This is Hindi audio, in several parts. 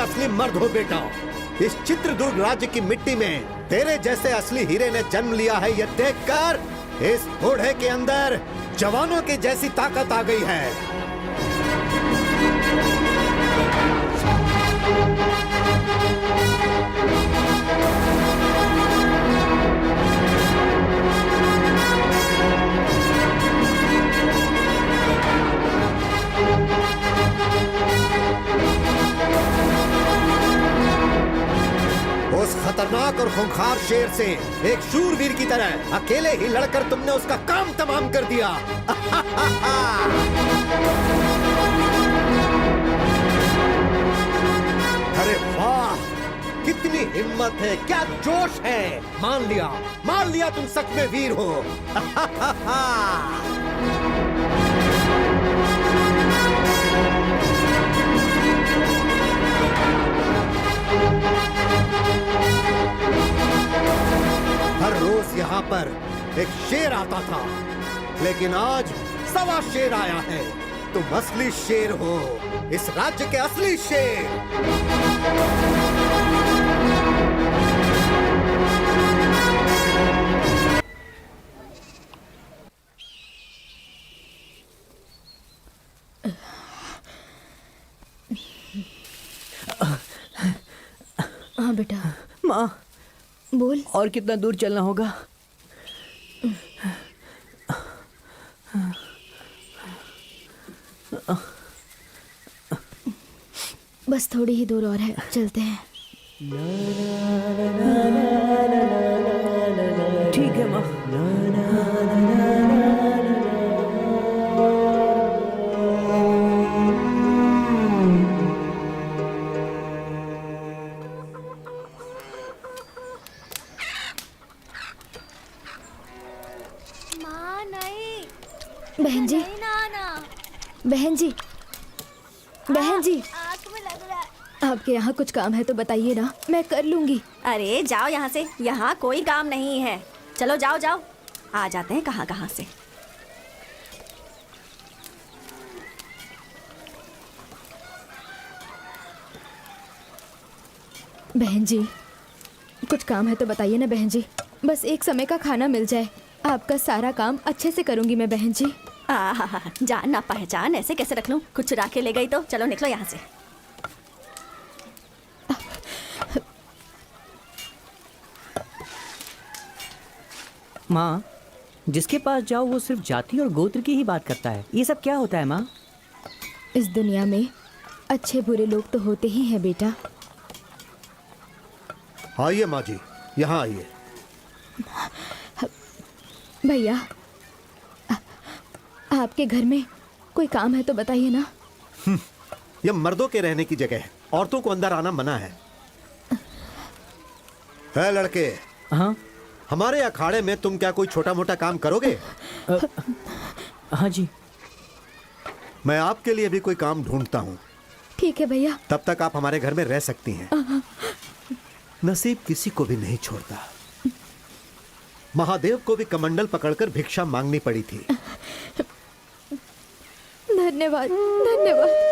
असली मर्द हो बेटा। इस चित्रदुर्ग राज्य की मिट्टी में तेरे जैसे असली हीरे ने जन्म लिया है, ये देखकर इस बूढ़े के अंदर जवानों की जैसी ताकत आ गई है। उस खतरनाक और खूंखार शेर से एक शूरवीर की तरह अकेले ही लड़कर तुमने उसका काम तमाम कर दिया। अरे वाह, कितनी हिम्मत है, क्या जोश है। मान लिया तुम सच में वीर हो। हर रोज यहाँ पर एक शेर आता था, लेकिन आज सवा शेर आया है। तुम असली शेर हो, इस राज्य के असली शेर। हाँ बेटा। माँ, बोल। और कितना दूर चलना होगा? बस थोड़ी ही दूर और है, चलते हैं। ठीक है माँ। बहन जी, बहन जी, बहन जी, आँख में लग रहा है। आपके यहाँ कुछ काम है तो बताइए ना, मैं कर लूंगी। अरे जाओ यहाँ से, यहाँ कोई काम नहीं है। चलो जाओ जाओ, आ जाते हैं कहाँ कहाँ से। बहन जी, कुछ काम है तो बताइए ना बहन जी। बस एक समय का खाना मिल जाए, आपका सारा काम अच्छे से करूंगी मैं बहन जी। जान ना पहचान ऐसे कैसे रख लूं? कुछ चुरा के ले गई तो चलो निकलो यहाँ से। माँ, जिसके पास जाओ वो सिर्फ जाति और गोत्र की ही बात करता है। ये सब क्या होता है माँ? इस दुनिया में अच्छे बुरे लोग तो होते ही हैं बेटा। आइए माँ जी, यहाँ आइए। भैया, आपके घर में कोई काम है तो बताइए ना। यह मर्दों के रहने की जगह है, औरतों को अंदर आना मना है। है लड़के, हाँ हमारे अखाड़े में तुम क्या कोई छोटा मोटा काम करोगे? हाँ जी। मैं आपके लिए भी कोई काम ढूंढता हूँ। ठीक है भैया। तब तक आप हमारे घर में रह सकती हैं। नसीब किसी को भी नहीं छोड़ता। महादेव को भी कमंडल पकड़कर भिक्षा मांगनी पड़ी थी। धन्यवाद धन्यवाद।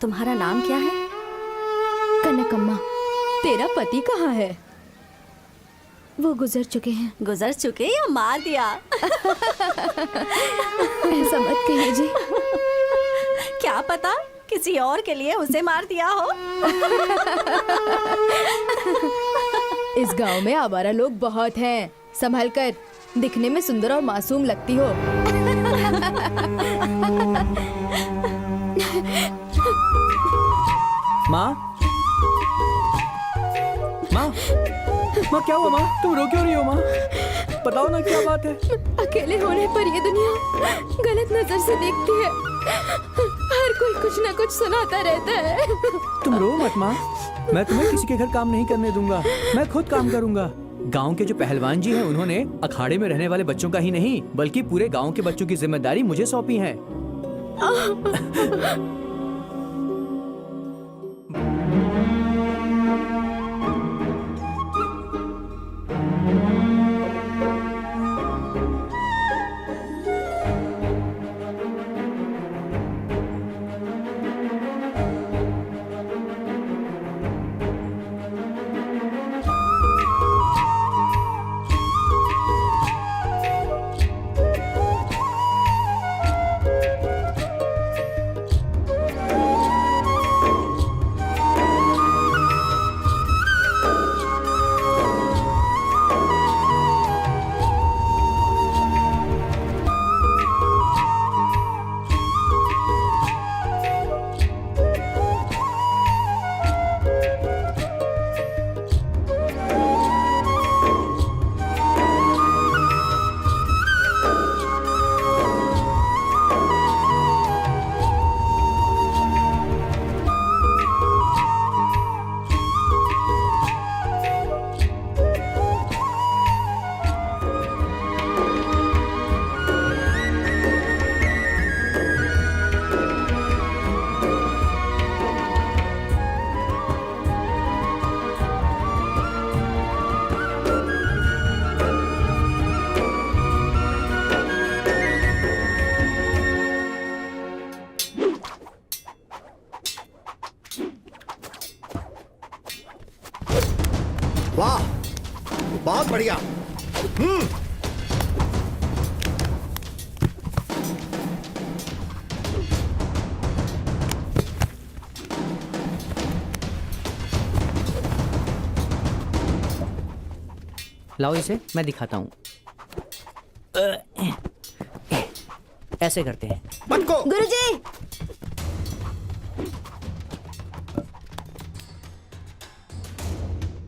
तुम्हारा नाम क्या है? कनकम्मा। तेरा पति कहाँ है? वो गुजर चुके हैं। गुजर चुके या मार दिया? ऐसा मत कहिए जी। क्या पता किसी और के लिए उसे मार दिया हो। इस गांव में आवारा लोग बहुत हैं। संभल कर, दिखने में सुंदर और मासूम लगती हो। माँ, माँ, माँ क्या हुआ माँ? तुम रो क्यों रही हो माँ? बताओ ना क्या बात है? अकेले होने पर ये दुनिया गलत नजर से देखती है। हर कोई कुछ ना कुछ सुनाता रहता है। तुम रो मत माँ, मैं तुम्हें किसी के घर काम नहीं करने दूंगा। मैं खुद काम करूंगा। गांव के जो पहलवान जी हैं, उन्होंने अखाड़े में रहने वाले बच्चों का ही नहीं बल्कि पूरे गांव के बच्चों की जिम्मेदारी मुझे सौंपी है। बढ़िया। लाओ इसे, मैं दिखाता हूँ। ऐसे करते हैं। बंद को। गुरुजी,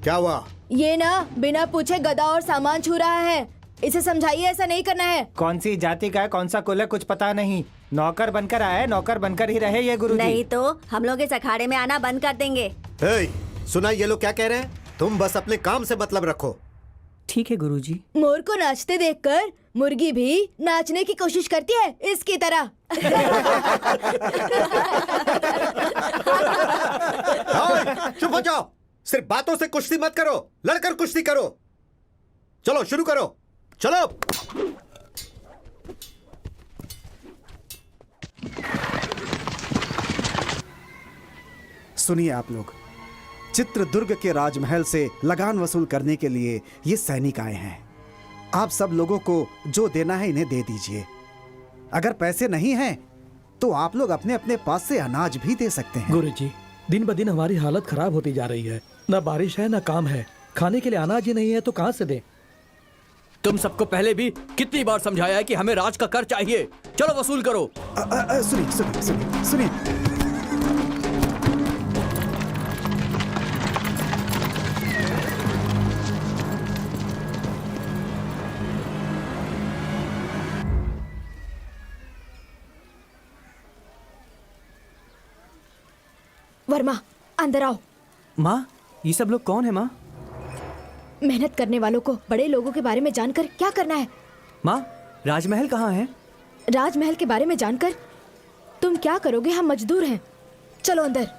क्या हुआ? ये ना बिना पूछे गधा और सामान छू रहा है। इसे समझाइए ऐसा नहीं करना है। कौन सी जाति का है, कौन सा कुल है, कुछ पता नहीं। नौकर बनकर आया है, नौकर बनकर ही रहे ये गुरुजी। नहीं तो हम लोग इस अखाड़े में आना बंद कर देंगे। हे, सुना ये लोग क्या कह रहे हैं? तुम बस अपने काम से मतलब रखो। ठीक है गुरुजी। मोर को नाचते देखकर मुर्गी भी नाचने की कोशिश करती है, इसकी तरह। चुप हो जाओ। सिर्फ बातों से कुश्ती मत करो, लड़कर कुश्ती करो। चलो शुरू करो, चलो। सुनिए आप लोग, चित्रदुर्ग के राजमहल से लगान वसूल करने के लिए ये सैनिक आए हैं। आप सब लोगों को जो देना है इन्हें दे दीजिए। अगर पैसे नहीं हैं तो आप लोग अपने अपने पास से अनाज भी दे सकते हैं। गुरुजी, दिन ब दिन हमारी हालत खराब होती जा रही है। न बारिश है न काम है, खाने के लिए अनाज ही नहीं है तो कहाँ से दें? तुम सबको पहले भी कितनी बार समझाया है कि हमें राज का कर चाहिए। चलो वसूल करो। सुनिए सुनिए सुनिए सुनिए, वर्मा, अंदर आओ। माँ, ये सब लोग कौन है माँ? मेहनत करने वालों को बड़े लोगों के बारे में जानकर क्या करना है? माँ, राजमहल कहाँ है? राजमहल के बारे में जानकर तुम क्या करोगे? हम मजदूर हैं। चलो अंदर।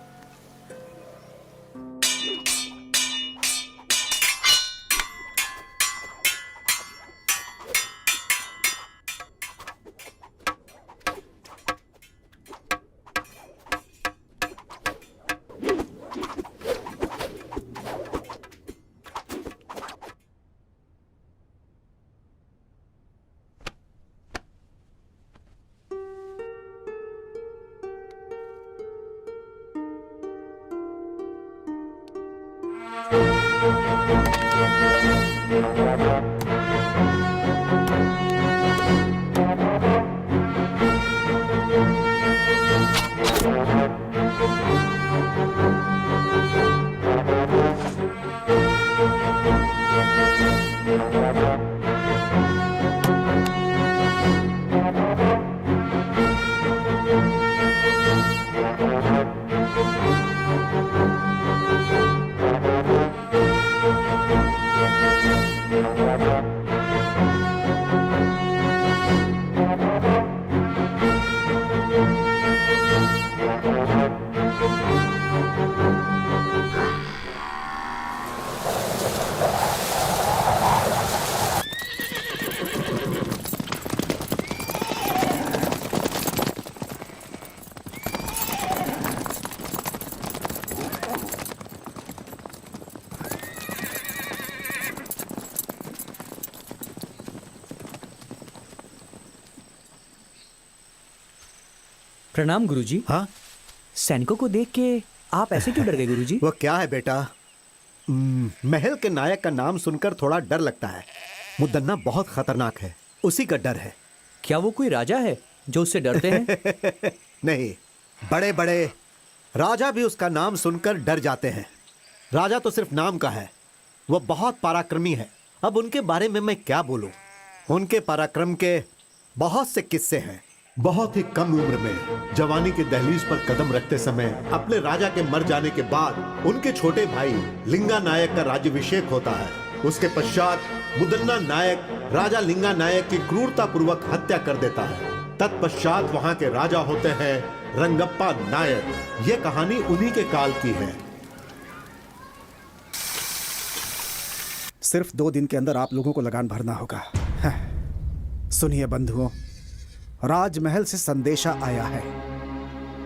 प्रणाम गुरुजी। हाँ, सैनिकों को देख के आप ऐसे क्यों डर गए गुरुजी? वो क्या है बेटा, महल के नायक का नाम सुनकर थोड़ा डर लगता है। मुदन्ना बहुत खतरनाक है, उसी का डर है। क्या वो कोई राजा है जो उससे डरते हैं? नहीं, बड़े बड़े राजा भी उसका नाम सुनकर डर जाते हैं। राजा तो सिर्फ नाम का है, वो बहुत पराक्रमी है। अब उनके बारे में मैं क्या बोलूं? उनके पराक्रम के बहुत से किस्से हैं। बहुत ही कम उम्र में जवानी के दहलीज पर कदम रखते समय अपने राजा के मर जाने के बाद उनके छोटे भाई लिंगा नायक का राज्याभिषेक होता है। उसके पश्चात मुदन्ना नायक राजा लिंगा नायक की क्रूरता पूर्वक हत्या कर देता है। तत्पश्चात वहां के राजा होते हैं रंगप्पा नायक। ये कहानी उन्हीं के काल की है। सिर्फ 2 दिन के अंदर आप लोगों को लगान भरना होगा। सुनिए बंधुओं, राजमहल से संदेशा आया है।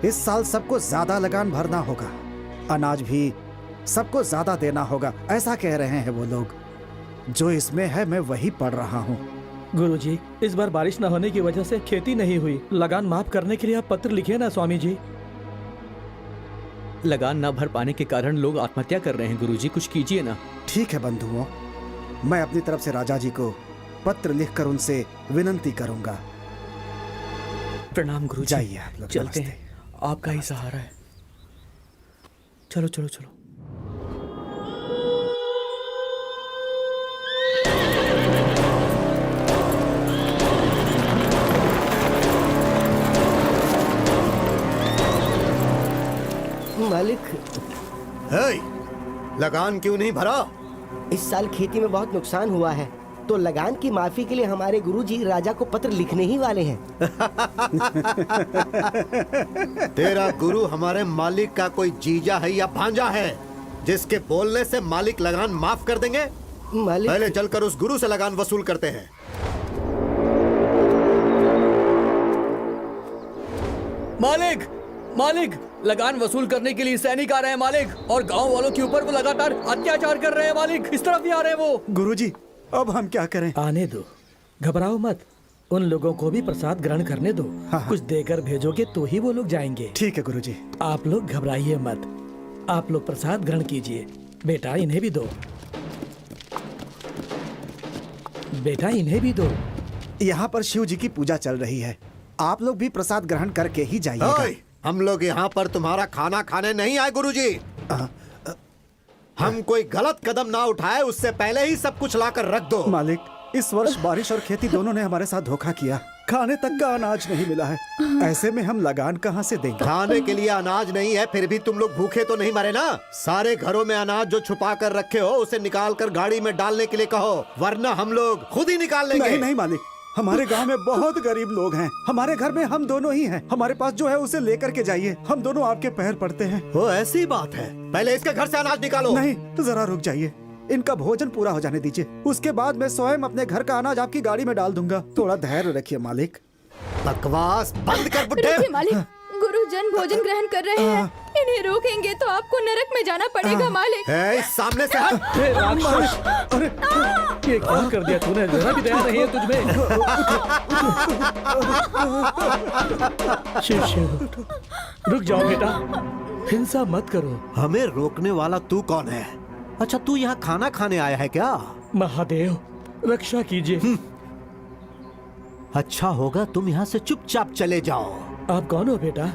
इस साल सबको ज्यादा लगान भरना होगा, अनाज भी सबको ज्यादा देना होगा, ऐसा कह रहे हैं वो लोग। जो इसमें है मैं वही पढ़ रहा हूँ। गुरुजी, इस बार बारिश न होने की वजह से खेती नहीं हुई। लगान माफ करने के लिए आप पत्र लिखिए ना स्वामी जी। लगान न भर पाने के कारण लोग आत्महत्या कर रहे हैं गुरुजी, कुछ कीजिए ना। ठीक है बंधुओं, मैं अपनी तरफ से राजा जी को पत्र लिखकर उनसे विनंती करूंगा। प्रणाम गुरुजी। जाइए आप लोग, चलते नमस्ते। हैं, आपका ही सहारा है। चलो चलो चलो। मालिक, हे, लगान क्यों नहीं भरा? इस साल खेती में बहुत नुकसान हुआ है, तो लगान की माफी के लिए हमारे गुरुजी राजा को पत्र लिखने ही वाले हैं। तेरा गुरु हमारे मालिक का कोई जीजा है या भांजा है जिसके बोलने से मालिक लगान माफ कर देंगे? मालिक, पहले चलकर उस गुरु से लगान वसूल करते हैं। मालिक, मालिक, लगान वसूल करने के लिए सैनिक आ रहे हैं मालिक, और गांव वालों के ऊपर वो लगातार अत्याचार कर रहे हैं मालिक। इस तरफ ही आ रहे हैं वो। गुरुजी, अब हम क्या करें? आने दो, घबराओ मत। उन लोगों को भी प्रसाद ग्रहण करने दो। हाँ। कुछ देकर भेजोगे तो ही वो लोग जाएंगे। ठीक है गुरुजी। आप लोग घबराइए मत, आप लोग प्रसाद ग्रहण कीजिए। बेटा इन्हें भी दो, बेटा इन्हें भी दो। यहाँ पर शिव जी की पूजा चल रही है, आप लोग भी प्रसाद ग्रहण करके ही जाइएगा। ओए, हम लोग यहाँ पर तुम्हारा खाना खाने नहीं आए गुरुजी। हम कोई गलत कदम ना उठाए उससे पहले ही सब कुछ लाकर रख दो। मालिक, इस वर्ष बारिश और खेती दोनों ने हमारे साथ धोखा किया। खाने तक का अनाज नहीं मिला है, ऐसे में हम लगान कहाँ से देंगे? खाने के लिए अनाज नहीं है, फिर भी तुम लोग भूखे तो नहीं मरे ना? सारे घरों में अनाज जो छुपा कर रखे हो उसे निकाल कर गाड़ी में डालने के लिए कहो, वरना हम लोग खुद ही निकाल लेंगे। नहीं नहीं मालिक, हमारे गांव में बहुत गरीब लोग हैं। हमारे घर में हम दोनों ही हैं। हमारे पास जो है उसे लेकर के जाइए, हम दोनों आपके पैर पड़ते हैं। वो ऐसी बात है, पहले इसके घर से अनाज निकालो। नहीं, जरा रुक जाइए, इनका भोजन पूरा हो जाने दीजिए, उसके बाद मैं स्वयं अपने घर का अनाज आपकी गाड़ी में डाल दूंगा। थोड़ा धैर्य रखिए मालिक। बकवास बंद कर बुड्ढे। रुकिए मालिक, गुरुजन भोजन ग्रहण कर रहे हैं, इन्हें रोकेंगे तो आपको नरक में जाना पड़ेगा मालिक। ए, सामने से हट। हे राक्षस, अरे ये क्या कर दिया तूने? जरा भी दया नहीं है तुझमें। शिव शिव, रुक जाओ बेटा, हिंसा मत करो। हमें रोकने वाला तू कौन है? अच्छा, तू यहाँ खाना खाने आया है क्या? महादेव, रक्षा कीजिए। अच्छा होगा तुम यहाँ से चुपचाप चले जाओ। आप कौन हो बेटा?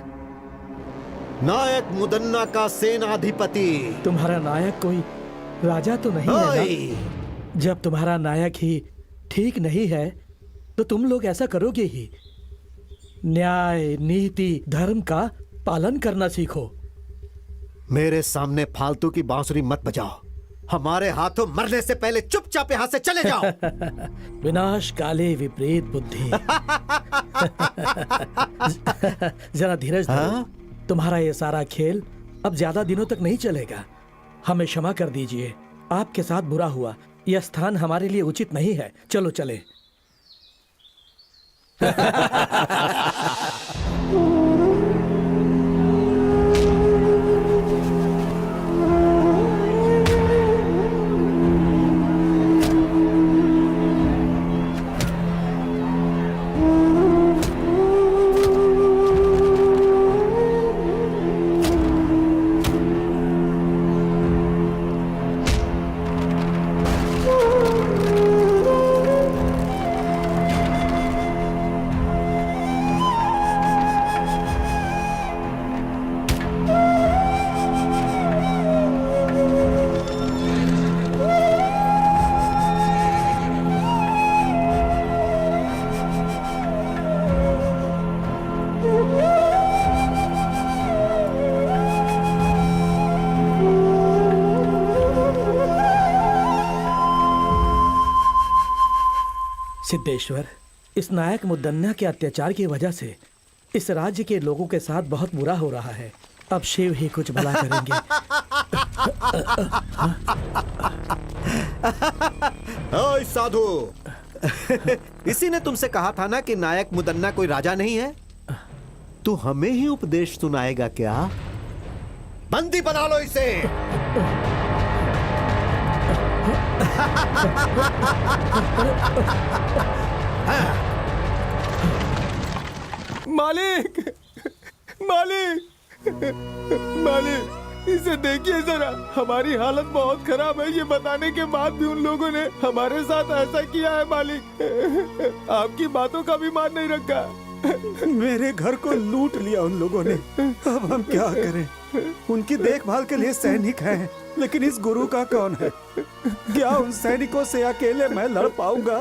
नायक मुदन्ना का सेनाधिपति। तुम्हारा नायक कोई राजा तो नहीं है ओए, ना? जब तुम्हारा नायक ही ठीक नहीं है तो तुम लोग ऐसा करोगे ही। न्याय, नीति, धर्म का पालन करना सीखो। मेरे सामने फालतू की बांसुरी मत बजाओ। हमारे हाथों मरने से पहले चुपचाप यहाँ से चले जाओ। विनाश काले विपरीत बुद्धि। जरा धीरज धरो। तुम्हारा ये सारा खेल अब ज्यादा दिनों तक नहीं चलेगा। हमें क्षमा कर दीजिए, आपके साथ बुरा हुआ। यह स्थान हमारे लिए उचित नहीं है। चलो चले। सिद्धेश्वर, इस नायक मुदन्ना के अत्याचार की वजह से इस राज्य के लोगों के साथ बहुत बुरा हो रहा है। अब शिव ही कुछ भला करेंगे। ओए साधु, इसी ने तुमसे कहा था ना कि नायक मुदन्ना कोई राजा नहीं है? तू हमें ही उपदेश सुनाएगा क्या? बंदी बना लो इसे। मालिक, मालिक, मालिक, इसे देखिए जरा, हमारी हालत बहुत खराब है। ये बताने के बाद भी उन लोगों ने हमारे साथ ऐसा किया है मालिक। आपकी बातों का भी मान नहीं रखा। मेरे घर को लूट लिया उन लोगों ने। अब हम क्या करें? उनकी देखभाल के लिए सैनिक हैं, लेकिन इस गुरु का कौन है? क्या उन सैनिकों से अकेले मैं लड़ पाऊंगा?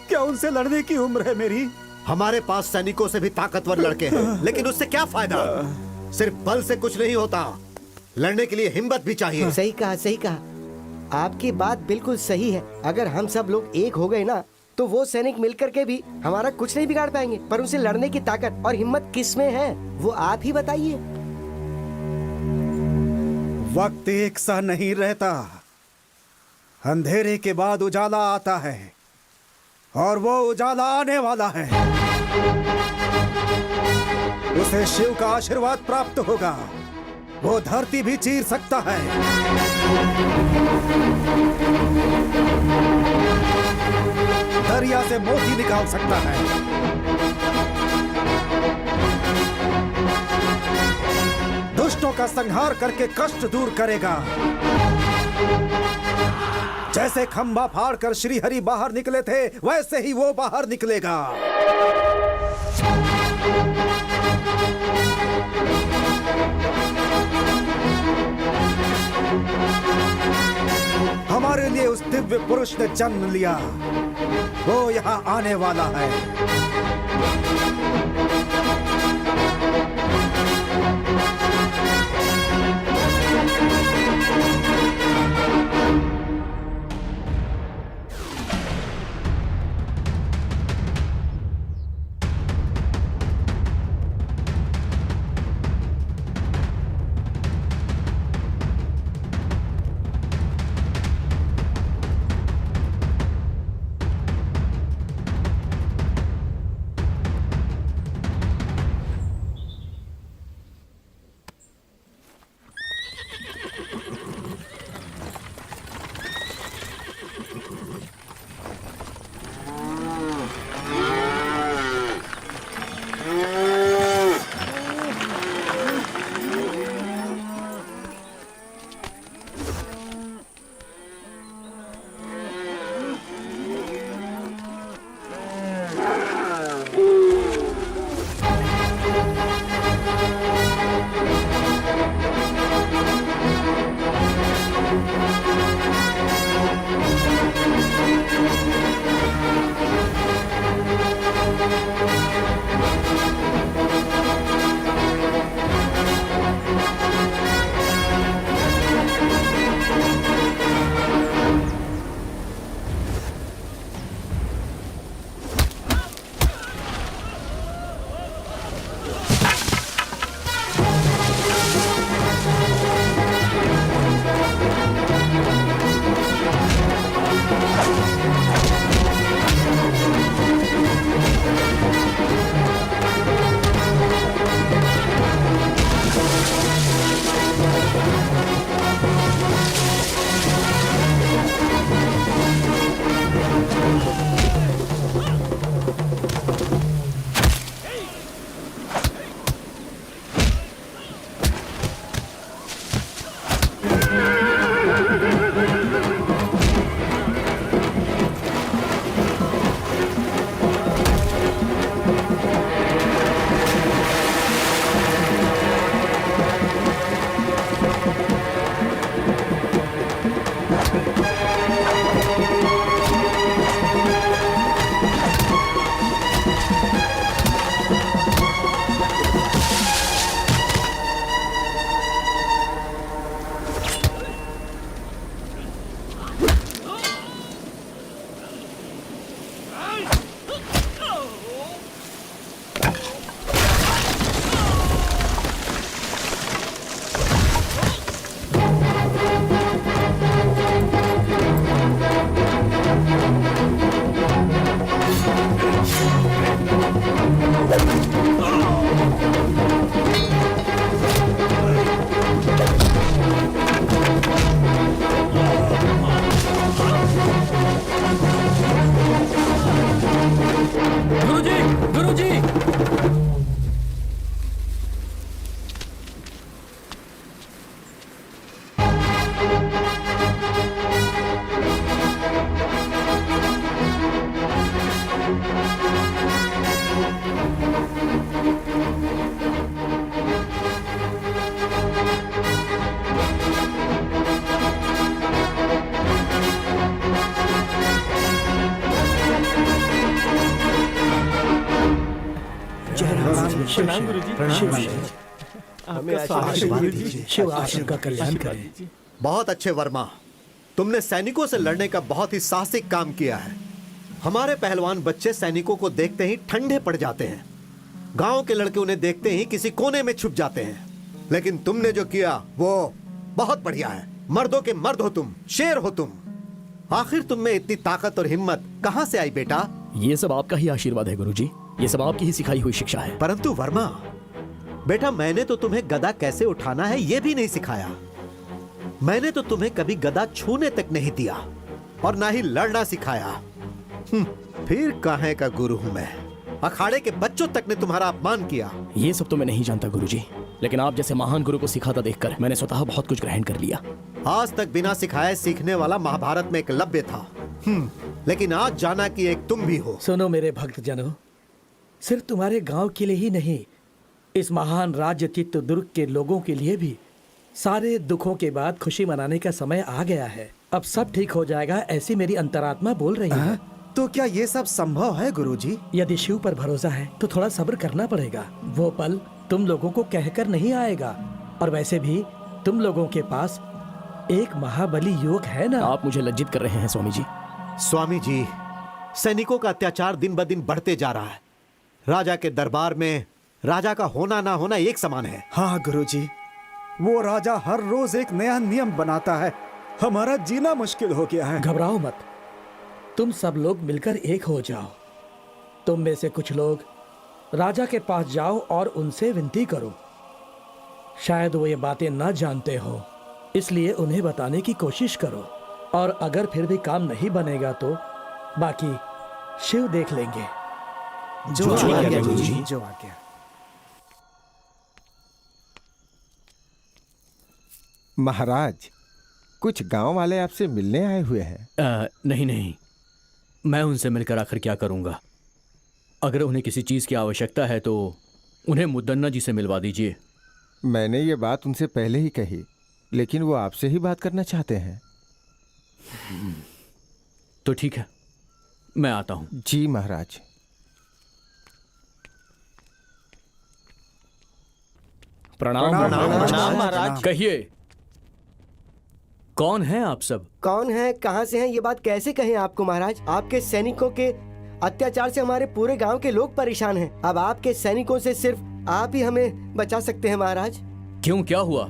क्या उनसे लड़ने की उम्र है मेरी? हमारे पास सैनिकों से भी ताकतवर लड़के हैं, लेकिन उससे क्या फायदा? सिर्फ बल से कुछ नहीं होता, लड़ने के लिए हिम्मत भी चाहिए। सही कहा, सही कहा। आपकी बात बिल्कुल सही है। अगर हम सब लोग एक हो गए ना, तो वो सैनिक मिलकर के भी हमारा कुछ नहीं बिगाड़ पाएंगे। पर उनसे लड़ने की ताकत और हिम्मत किस में है, वो आप ही बताइए। वक्त एक सा नहीं रहता। अंधेरे के बाद उजाला आता है, और वो उजाला आने वाला है। उसे शिव का आशीर्वाद प्राप्त होगा। वो धरती भी चीर सकता है। दरिया से मोती निकाल सकता है। दुष्टों का संहार करके कष्ट दूर करेगा। जैसे खंभा फाड़कर श्री हरि बाहर निकले थे, वैसे ही वो बाहर निकलेगा। हमारे लिए उस दिव्य पुरुष ने जन्म लिया। वो यहाँ आने वाला है। प्रणाम गुरुजी। शिव आप सबका कल्याण करे। बहुत अच्छे वर्मा, तुमने सैनिकों से लड़ने का बहुत ही साहसिक काम किया है। हमारे पहलवान बच्चे सैनिकों को देखते ही ठंडे पड़ जाते हैं। गांव के लड़के उन्हें देखते ही किसी कोने में छुप जाते हैं। लेकिन तुमने जो किया वो बहुत बढ़िया है। मर्दों के मर्द हो तुम, शेर हो तुम। आखिर तुम में इतनी ताकत और हिम्मत कहां से आई बेटा? ये सब आपका ही आशीर्वाद है गुरुजी। ये सब आपकी ही सिखाई हुई शिक्षा है। परंतु वर्मा बेटा, मैंने तो तुम्हें गदा कैसे उठाना है ये भी नहीं सिखाया। मैंने तो तुम्हें कभी गदा छूने तक नहीं दिया और ना ही लड़ना सिखाया। फिर काहे का गुरु हूं मैं? अखाड़े के बच्चों तक ने तुम्हारा अपमान किया। ये सब तो मैं नहीं जानता गुरुजी, लेकिन आप जैसे महान गुरु को सिखाता देखकर मैंने स्वतः बहुत कुछ ग्रहण कर लिया। आज तक बिना सिखाए सीखने वाला महाभारत में एकलव्य था, लेकिन आज जाना कि एक तुम भी हो। सुनो मेरे भक्त जनों, सिर्फ तुम्हारे गांव के लिए ही नहीं, इस महान राज्य चित्रदुर्ग के लोगों के लिए भी सारे दुखों के बाद खुशी मनाने का समय आ गया है। अब सब ठीक हो जाएगा, ऐसी मेरी अंतरात्मा बोल रही है। तो क्या ये सब संभव है गुरुजी? यदि शिव पर भरोसा है तो थोड़ा सब्र करना पड़ेगा। वो पल तुम लोगों को कहकर नहीं आएगा। और वैसे भी तुम लोगों के पास एक महाबली युवक है ना। आप मुझे लज्जित कर रहे हैं स्वामी जी। स्वामी जी, सैनिकों का अत्याचार दिन ब दिन बढ़ते जा रहा है। राजा के दरबार में राजा का होना ना होना एक समान है। हाँ गुरुजी, वो राजा हर रोज एक नया नियम बनाता है। हमारा जीना मुश्किल हो गया है। घबराओ मत, तुम सब लोग मिलकर एक हो जाओ। तुम में से कुछ लोग राजा के पास जाओ और उनसे विनती करो। शायद वो ये बातें ना जानते हो, इसलिए उन्हें बताने की कोशिश करो। और अगर फिर भी काम नहीं बनेगा तो बाकी शिव देख लेंगे। जो आज्ञा गुरुजी, जो आज्ञा। महाराज, कुछ गांव वाले आपसे मिलने आए हुए हैं। नहीं नहीं, मैं उनसे मिलकर आखिर क्या करूंगा। अगर उन्हें किसी चीज की आवश्यकता है तो उन्हें मुद्दन्ना जी से मिलवा दीजिए। मैंने ये बात उनसे पहले ही कही, लेकिन वो आपसे ही बात करना चाहते हैं। तो ठीक है, मैं आता हूं। जी महाराज। प्रणाम प्रणाम महाराज। कहिए, कौन हैं आप सब? कौन है, कहाँ से हैं, ये बात कैसे कहें आपको महाराज। आपके सैनिकों के अत्याचार से हमारे पूरे गांव के लोग परेशान हैं। अब आपके सैनिकों से सिर्फ आप ही हमें बचा सकते हैं महाराज। क्यों, क्या हुआ?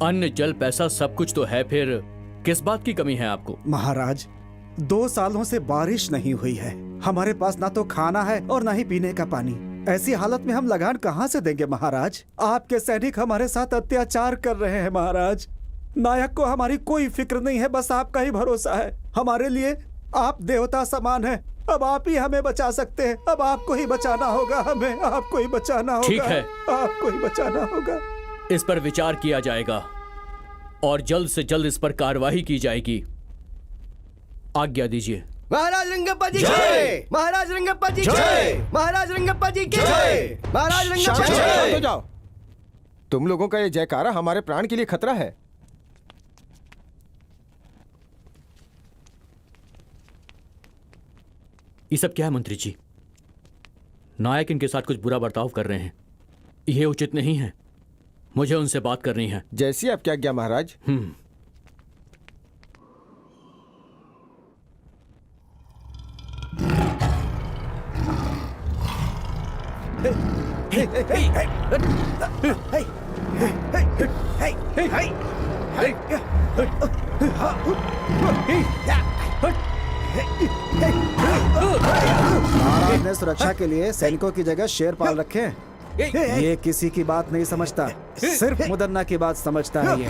अन्न जल पैसा सब कुछ तो है, फिर किस बात की कमी है आपको? महाराज, 2 सालों से बारिश नहीं हुई है। हमारे पास ना तो खाना है और ना ही पीने का पानी। ऐसी हालत में हम लगान कहाँ से देंगे महाराज? आपके सैनिक हमारे साथ अत्याचार कर रहे हैं महाराज। नायक को हमारी कोई फिक्र नहीं है, बस आपका ही भरोसा है। हमारे लिए आप देवता समान हैं। अब आप ही हमें बचा सकते हैं। अब आपको ही बचाना होगा, हमें आपको ही बचाना होगा। ठीक है, आपको ही बचाना होगा। इस पर विचार किया जाएगा और जल्द से जल्द इस पर कार्रवाई की जाएगी। आज्ञा दीजिए। महाराज रंगप्पा जी जय। महाराज रंगप्पा जी जय। महाराज रंगप्पा जी जय। महाराज रंगप्पा जी शांत हो जाओ। तुम लोगों का ये जयकारा हमारे प्राण के लिए खतरा है। ये सब क्या है मंत्री जी? नायक इनके साथ कुछ बुरा बर्ताव कर रहे हैं, यह उचित नहीं है। मुझे उनसे बात करनी है। जैसी आपकी आज्ञा महाराज। महाराज ने सुरक्षा के लिए सैनिकों की जगह शेर पाल रखे हैं। ये किसी की बात नहीं समझता, सिर्फ मुदन्ना की बात समझता है ये।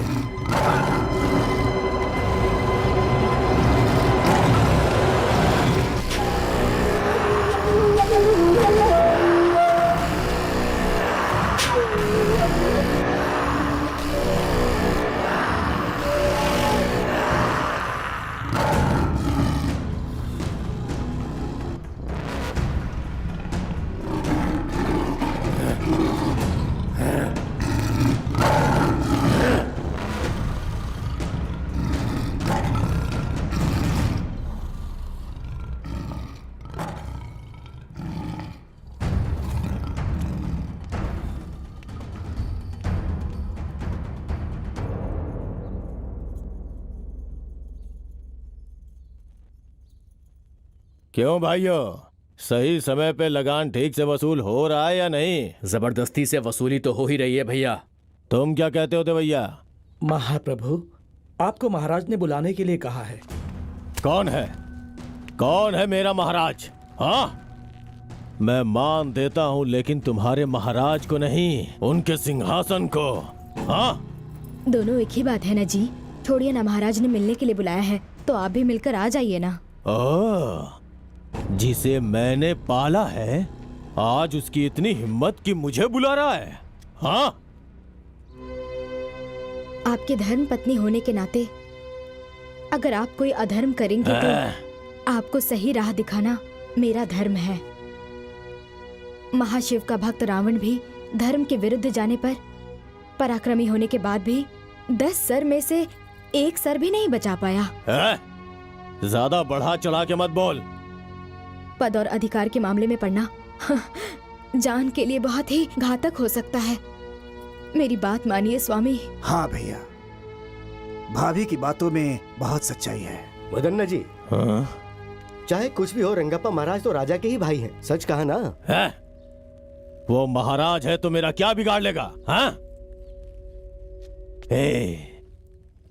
क्यों भाइयों, सही समय पे लगान ठीक से वसूल हो रहा है या नहीं? जबरदस्ती से वसूली तो हो ही रही है भैया। तुम क्या कहते होते भैया? महाप्रभु, आपको महाराज ने बुलाने के लिए कहा है। कौन है? कौन है मेरा महाराज? हाँ, मैं मान देता हूँ, लेकिन तुम्हारे महाराज को नहीं, उनके सिंहासन को। हाँ, दोनों एक ही बात है ना जी। छोड़िए ना, महाराज ने मिलने के लिए बुलाया है तो आप भी मिलकर आ जाइए ना। ओह, जिसे मैंने पाला है, आज उसकी इतनी हिम्मत कि मुझे बुला रहा है। हाँ, आपके धर्म पत्नी होने के नाते अगर आप कोई अधर्म करेंगे तो आपको सही राह दिखाना मेरा धर्म है। महाशिव का भक्त रावण भी धर्म के विरुद्ध जाने पर पराक्रमी होने के बाद भी 10 सर में से 1 सर भी नहीं बचा पाया। ज्यादा बढ़ा चढ़ा के मत बोल। पद और अधिकार के मामले में पड़ना जान के लिए बहुत ही घातक हो सकता है। मेरी बात मानिए स्वामी। हाँ भैया, भाभी की बातों में बहुत सच्चाई है। मदन्ना जी, हाँ? चाहे कुछ भी हो, रंगप्पा महाराज तो राजा के ही भाई हैं। सच कहा ना? है? वो महाराज है तो मेरा क्या बिगाड़ लेगा? हाँ?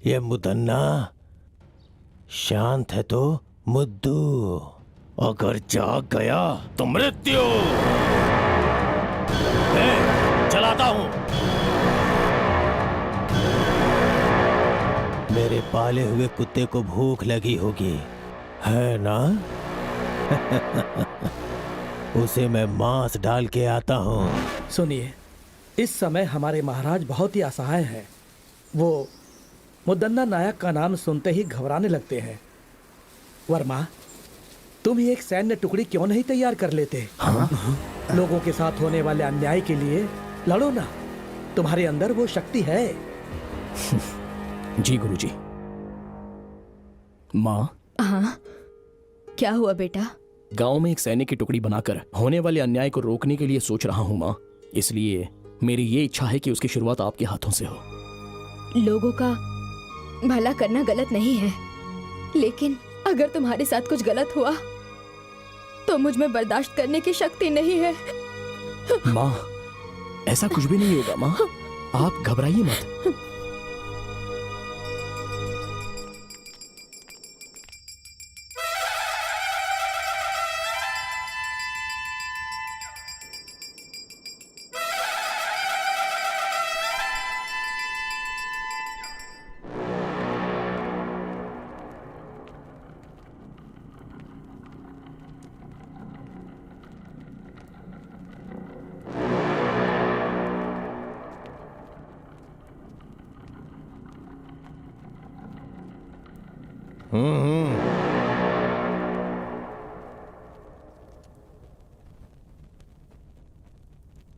ये मुदन्ना शांत है तो मुद्दू, अगर जाग गया तो मृत्यु। चलाता हूं। मेरे पाले हुए कुत्ते को भूख लगी होगी, है ना? उसे मैं मांस डाल के आता हूँ। सुनिए, इस समय हमारे महाराज बहुत ही असहाय हैं। वो मुदन्ना नायक का नाम सुनते ही घबराने लगते हैं। वर्मा, तुम ही एक सैन्य टुकड़ी क्यों नहीं तैयार कर लेते? लोगों के साथ होने वाले अन्याय के लिए लड़ो ना। तुम्हारे अंदर वो शक्ति है। जी गुरुजी। माँ, हाँ, क्या हुआ बेटा? गांव में एक सैनिक की टुकड़ी बनाकर होने वाले अन्याय को रोकने के लिए सोच रहा हूँ माँ। इसलिए मेरी ये इच्छा है कि उसकी शुरुआत आपके हाथों से हो। लोगों का भला करना गलत नहीं है, लेकिन अगर तुम्हारे साथ कुछ गलत हुआ तो मुझ में बर्दाश्त करने की शक्ति नहीं है। माँ, ऐसा कुछ भी नहीं होगा माँ, आप घबराइए मत।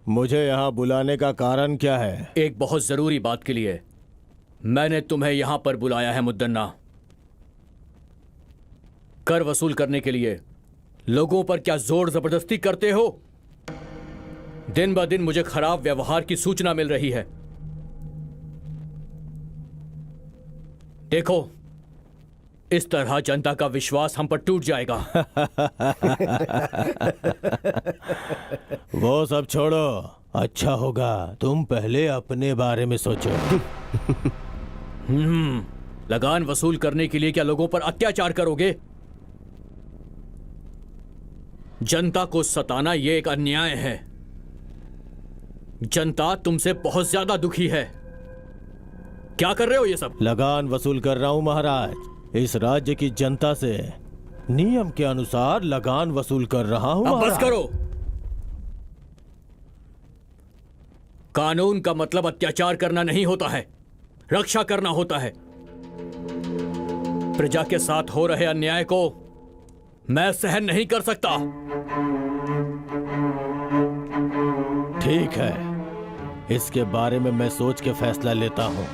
मुझे यहाँ बुलाने का कारण क्या है? एक बहुत जरूरी बात के लिए मैंने तुम्हें यहां पर बुलाया है मुद्दन्ना। कर वसूल करने के लिए लोगों पर क्या जोर जबरदस्ती करते हो? दिन ब दिन मुझे खराब व्यवहार की सूचना मिल रही है। देखो, इस तरह जनता का विश्वास हम पर टूट जाएगा। वो सब छोड़ो, अच्छा होगा तुम पहले अपने बारे में सोचो। लगान वसूल करने के लिए क्या लोगों पर अत्याचार करोगे? जनता को सताना ये एक अन्याय है। जनता तुमसे बहुत ज्यादा दुखी है। क्या कर रहे हो ये सब? लगान वसूल कर रहा हूं महाराज। इस राज्य की जनता से नियम के अनुसार लगान वसूल कर रहा हूं। अब बस करो। कानून का मतलब अत्याचार करना नहीं होता है, रक्षा करना होता है। प्रजा के साथ हो रहे अन्याय को मैं सहन नहीं कर सकता। ठीक है, इसके बारे में मैं सोच के फैसला लेता हूं।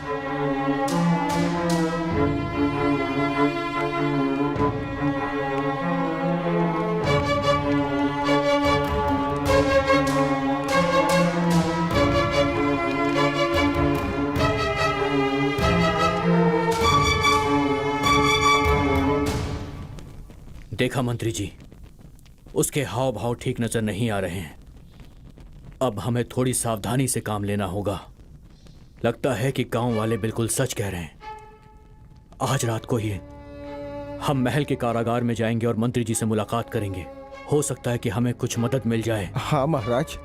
देखा मंत्री जी, उसके हाव भाव ठीक नजर नहीं आ रहे हैं। अब हमें थोड़ी सावधानी से काम लेना होगा। लगता है कि गांव वाले बिल्कुल सच कह रहे हैं। आज रात को ही हम महल के कारागार में जाएंगे और मंत्री जी से मुलाकात करेंगे। हो सकता है कि हमें कुछ मदद मिल जाए। हाँ महाराज।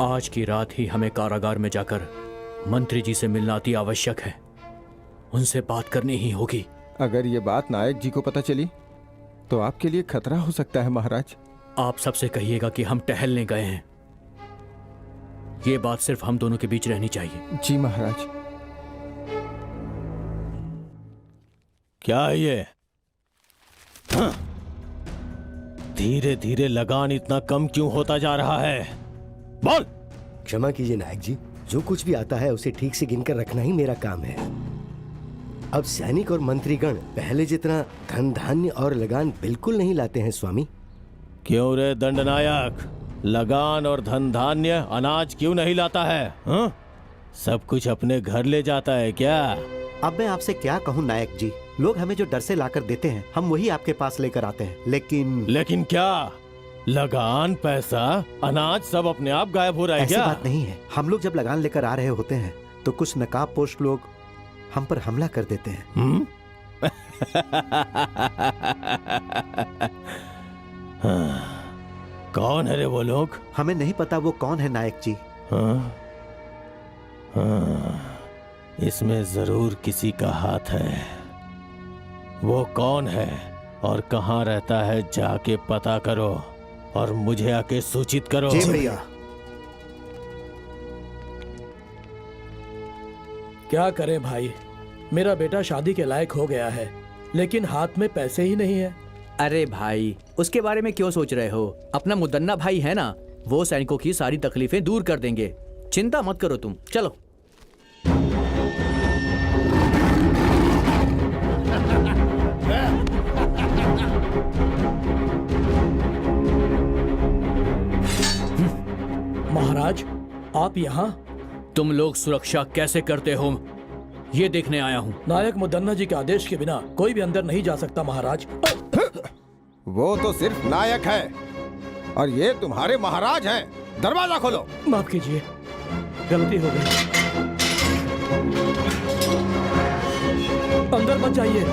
आज की रात ही हमें कारागार में जाकर मंत्री जी से मिलना अति आवश्यक है। उनसे बात करनी ही होगी। अगर ये बात नायक जी को पता चली तो आपके लिए खतरा हो सकता है महाराज। आप सबसे कहिएगा कि हम टहलने गए हैं। ये बात सिर्फ हम दोनों के बीच रहनी चाहिए। जी महाराज। क्या है ये? हाँ? धीरे धीरे लगान इतना कम क्यों होता जा रहा है? बोल। क्षमा कीजिए नायक जी, जो कुछ भी आता है उसे ठीक से गिनकर रखना ही मेरा काम है। अब सैनिक और मंत्रीगण पहले जितना धन धान्य और लगान बिल्कुल नहीं लाते हैं स्वामी। क्यों रे दंडनायक, लगान और धन धान्य अनाज क्यों नहीं लाता है? हाँ? सब कुछ अपने घर ले जाता है क्या? अब मैं आपसे क्या कहूँ नायक जी, लोग हमें जो डर से लाकर देते हैं हम वही आपके पास लेकर आते हैं। लेकिन क्या लगान, पैसा, अनाज सब अपने आप गायब हो रहा है ऐसी क्या? बात नहीं है। हम लोग जब लगान लेकर आ रहे होते हैं तो कुछ नकाबपोश लोग हम पर हमला कर देते हैं। कौन है रे वो लोग? हमें नहीं पता वो कौन है नायक जी। इसमें जरूर किसी का हाथ है। वो कौन है और कहाँ रहता है जाके पता करो और मुझे आके सूचित करो। जी भैया। क्या करें भाई, मेरा बेटा शादी के लायक हो गया है लेकिन हाथ में पैसे ही नहीं है। अरे भाई, उसके बारे में क्यों सोच रहे हो? अपना मुदन्ना भाई है ना, वो सैनिकों की सारी तकलीफें दूर कर देंगे। चिंता मत करो तुम, चलो। महाराज, आप यहाँ? तुम लोग सुरक्षा कैसे करते हो ये देखने आया हूँ। नायक मुदन्ना जी के आदेश के बिना कोई भी अंदर नहीं जा सकता महाराज। वो तो सिर्फ नायक है और ये तुम्हारे महाराज हैं। दरवाजा खोलो। माफ कीजिए, गलती हो गई। अंदर मत जाइए।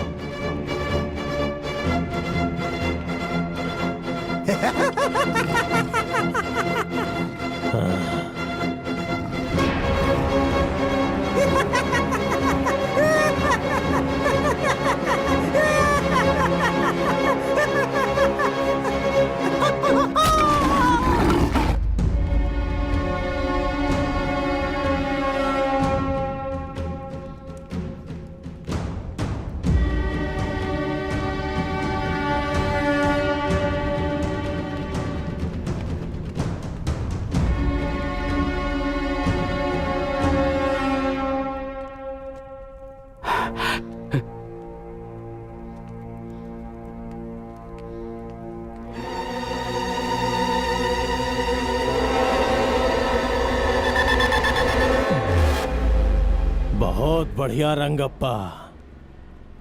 बहुत बढ़िया रंगप्पा,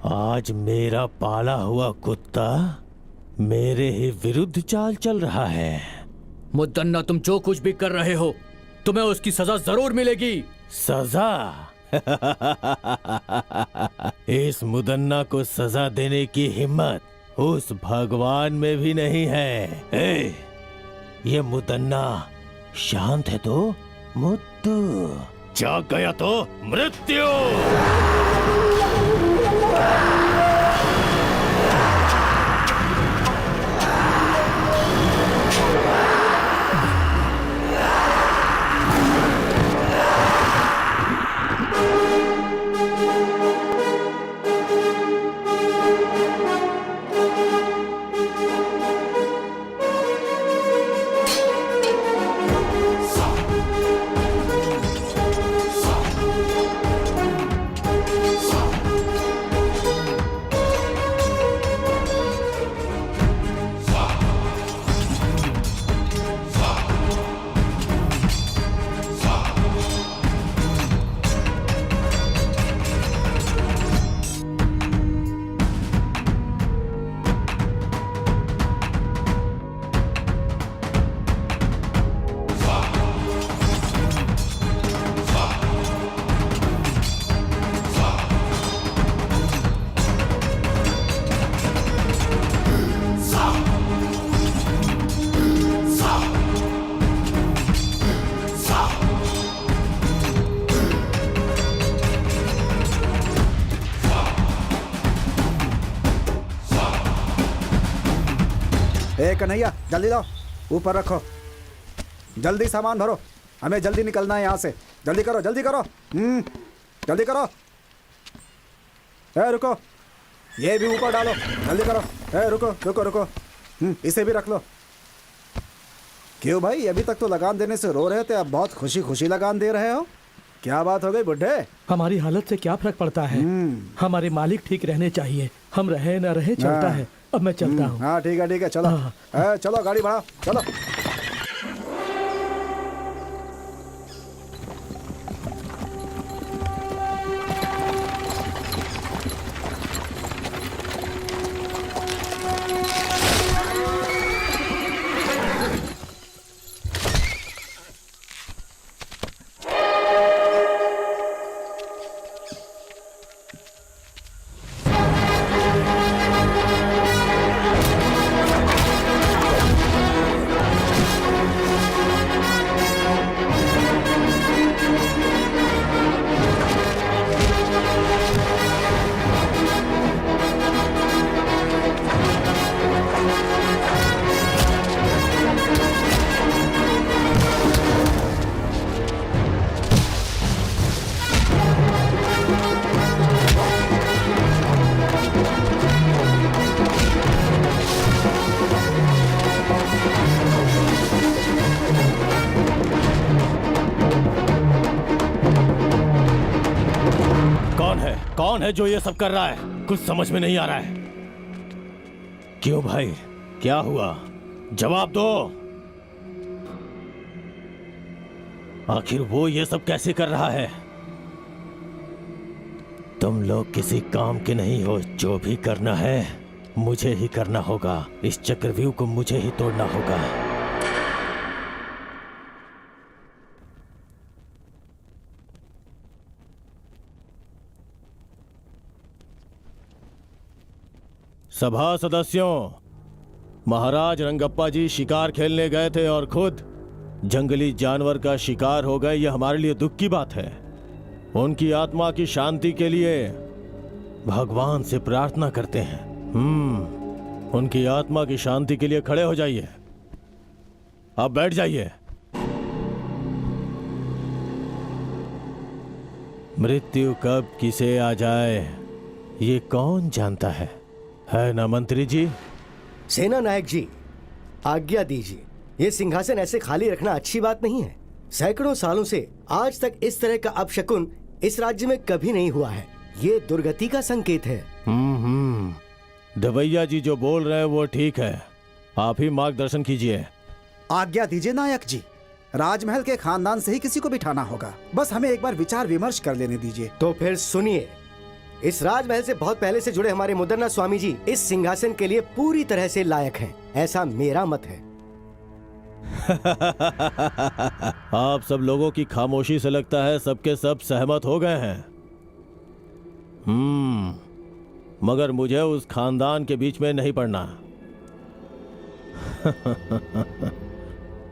आज मेरा पाला हुआ कुत्ता मेरे ही विरुद्ध चाल चल रहा है। मुदन्ना, तुम जो कुछ भी कर रहे हो तुम्हें उसकी सजा जरूर मिलेगी। सजा? इस मुदन्ना को सजा देने की हिम्मत उस भगवान में भी नहीं है। ये मुदन्ना शांत है तो मुद्दू, जाग गया तो मृत्यु। कन्हैया जल्दी लाओ, ऊपर रखो, जल्दी सामान भरो, हमें जल्दी निकलना है यहाँ से। जल्दी करो जल्दी करो, जल्दी करो। ए रुको, ये भी ऊपर डालो, जल्दी करो। ए रुको रुको रुको, इसे भी रख लो। क्यों भाई, अभी तक तो लगान देने से रो रहे थे, अब बहुत खुशी खुशी लगान दे रहे हो? क्या बात हो गई बुड्ढे? हमारी हालत से क्या फर्क पड़ता है, हमारे मालिक ठीक रहने चाहिए, हम रहे न रहे चलता है। अब मैं चलता हूँ। हाँ ठीक है चलो। चलो गाड़ी बढ़ाओ, चलो। कौन है जो ये सब कर रहा है? कुछ समझ में नहीं आ रहा है। क्यों भाई, क्या हुआ? जवाब दो। आखिर वो ये सब कैसे कर रहा है? तुम लोग किसी काम के नहीं हो। जो भी करना है मुझे ही करना होगा। इस चक्रव्यूह को मुझे ही तोड़ना होगा। सभा सदस्यों, महाराज रंगप्पा जी शिकार खेलने गए थे और खुद जंगली जानवर का शिकार हो गए। यह हमारे लिए दुख की बात है। उनकी आत्मा की शांति के लिए भगवान से प्रार्थना करते हैं। उनकी आत्मा की शांति के लिए खड़े हो जाइए। अब बैठ जाइए। मृत्यु कब किसे आ जाए ये कौन जानता है ना मंत्री जी? सेना नायक जी, आज्ञा दीजिए। ये सिंहासन ऐसे खाली रखना अच्छी बात नहीं है। सैकड़ों सालों से आज तक इस तरह का अपशकुन इस राज्य में कभी नहीं हुआ है। ये दुर्गति का संकेत है। दवैया जी जो बोल रहे हैं वो ठीक है। आप ही मार्गदर्शन कीजिए। आज्ञा दीजिए नायक जी। राजमहल के खानदान से ही किसी को बिठाना होगा। बस हमें एक बार विचार विमर्श कर लेने दीजिए। तो फिर सुनिए, इस राजमहल से बहुत पहले से जुड़े हमारे मुदन्ना स्वामी जी इस सिंहासन के लिए पूरी तरह से लायक हैं। ऐसा मेरा मत है। आप सब लोगों की खामोशी से लगता है सबके सब सहमत हो गए हैं। मगर मुझे उस खानदान के बीच में नहीं पड़ना।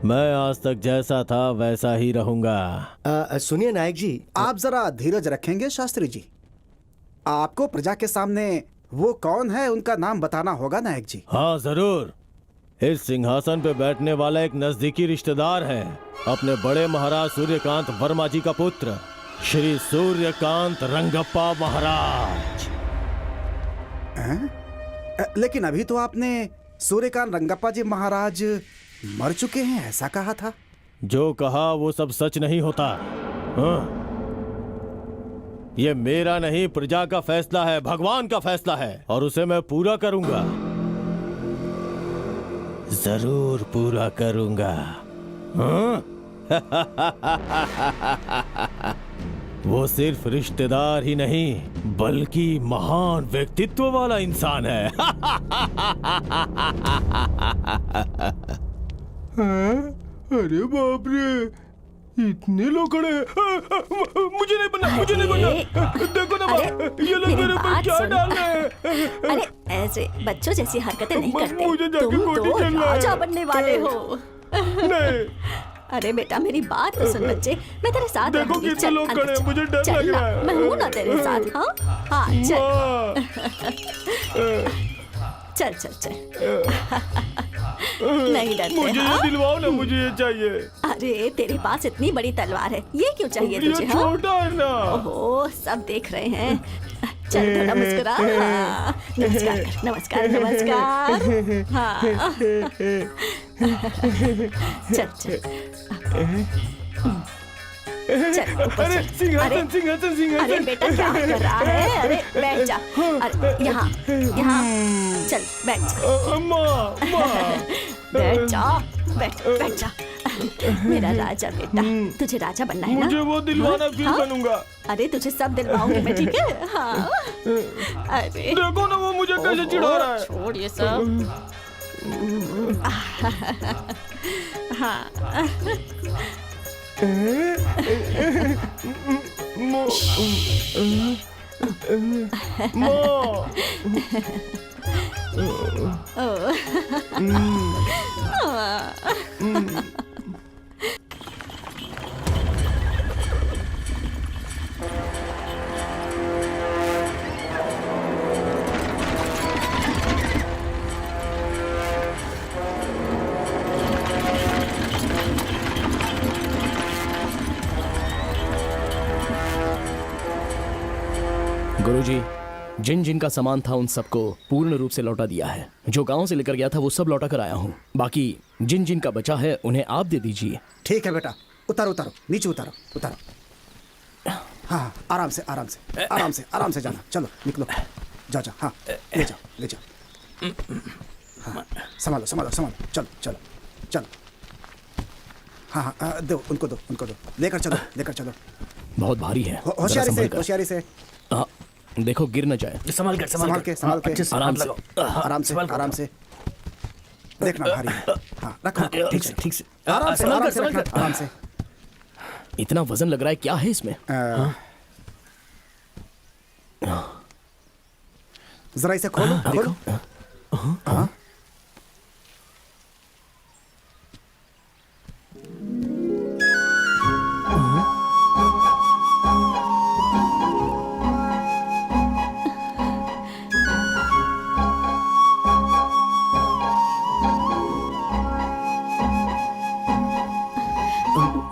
मैं आज तक जैसा था वैसा ही रहूंगा। सुनिए नायक जी, आप जरा धीरज रखेंगे शास्त्री जी? आपको प्रजा के सामने वो कौन है उनका नाम बताना होगा नायक जी। हाँ जरूर। इस सिंहासन पे बैठने वाला एक नजदीकी रिश्तेदार है, अपने बड़े महाराज सूर्यकांत वर्मा जी का पुत्र, श्री सूर्यकांत रंगप्पा महाराज। लेकिन अभी तो आपने सूर्यकांत रंगप्पा जी महाराज मर चुके हैं ऐसा कहा था। जो कहा वो सब सच नहीं होता। ये मेरा नहीं, प्रजा का फैसला है, भगवान का फैसला है और उसे मैं पूरा करूंगा। जरूर पूरा करूंगा। वो सिर्फ रिश्तेदार ही नहीं बल्कि महान व्यक्तित्व वाला इंसान है। अरे बाप रे, इतने लोग खड़े हैं। मुझे नहीं बनना, मुझे नहीं बनना। देखो ना ये लोग मेरे ऊपर क्या डाल रहे हैं। अरे ऐसे बच्चों जैसी हरकतें नहीं करते। मुझे जाके तुम गोटी तो चलना है। राजा बनने वाले हो। नहीं। अरे बेटा मेरी बात तो सुन बच्चे, मैं तेरे साथ देखो रहूंगी। कितने चल, लोग अंदर खड़े हैं, चल। मुझे डर चल लग ना, रहा है। मैं हूं ना तेरे साथ। हाँ चल चल चल चल। नहीं डरते मुझे हाँ? ये दिलवाओ ना, मुझे ये चाहिए। अरे तेरे पास इतनी बड़ी तलवार है, ये क्यों चाहिए तुझे? ये हाँ? छोटा है ना। ओहो, सब देख रहे हैं। चल थोड़ा मुस्कुरा। हाँ, नमस्कार कर, नमस्कार नमस्कार। हाँ चल चल चल ऊपर अरे चल। सिंहासन सिंहासन अरे सिंहासन। बेटा क्या कर रहा है? अरे बैठ जा। अरे यहाँ यहाँ चल बैठ जा। अम्मा अम्मा। बैठ जा, बैठ जा। मेरा राजा बेटा, तुझे राजा बनना है ना? मुझे वो दिलवाना, फिर हाँ? बनूंगा। अरे तुझे सब दिलवाऊंगी मैं, ठीक है? हाँ। अरे देखो ना वो मुझे कैसे चिढ़ा रहा है। छोड़ ये सब। हाँ गुरुजी, जिन जिन का सामान था उन सबको पूर्ण रूप से लौटा दिया है। जो गांव से लेकर गया था वो सब लौटा कर आया हूँ। बाकी जिन जिन का बचा है उन्हें आप दे दीजिए। ठीक है बेटा, उतारो उतारो, नीचे उतारो उतारो। हाँ आराम से आराम से आराम से आराम से जाना। चलो निकलो, जाओ जाओ। हाँ ले जाओ ले जाओ। हाँ संभालो संभालो संभालो। चलो चलो चलो। हाँ हाँ दो उनको, दो उनको, दो लेकर चलो लेकर चलो। बहुत भारी है। होशियारी जरा से संभल कर। होशियारी से। हाँ, देखो गिर न जाए। संभाल कर संभाल के संभाल के। आराम से। आराम से आराम से। देखना भारी है। हाँ रखो ठीक से ठीक से। आराम से संभाल आराम कर, से संभाल रखना, कर। आराम से। इतना वजन लग रहा है, क्या है इसमें? जरा इसे खोलो खोलो। हाँ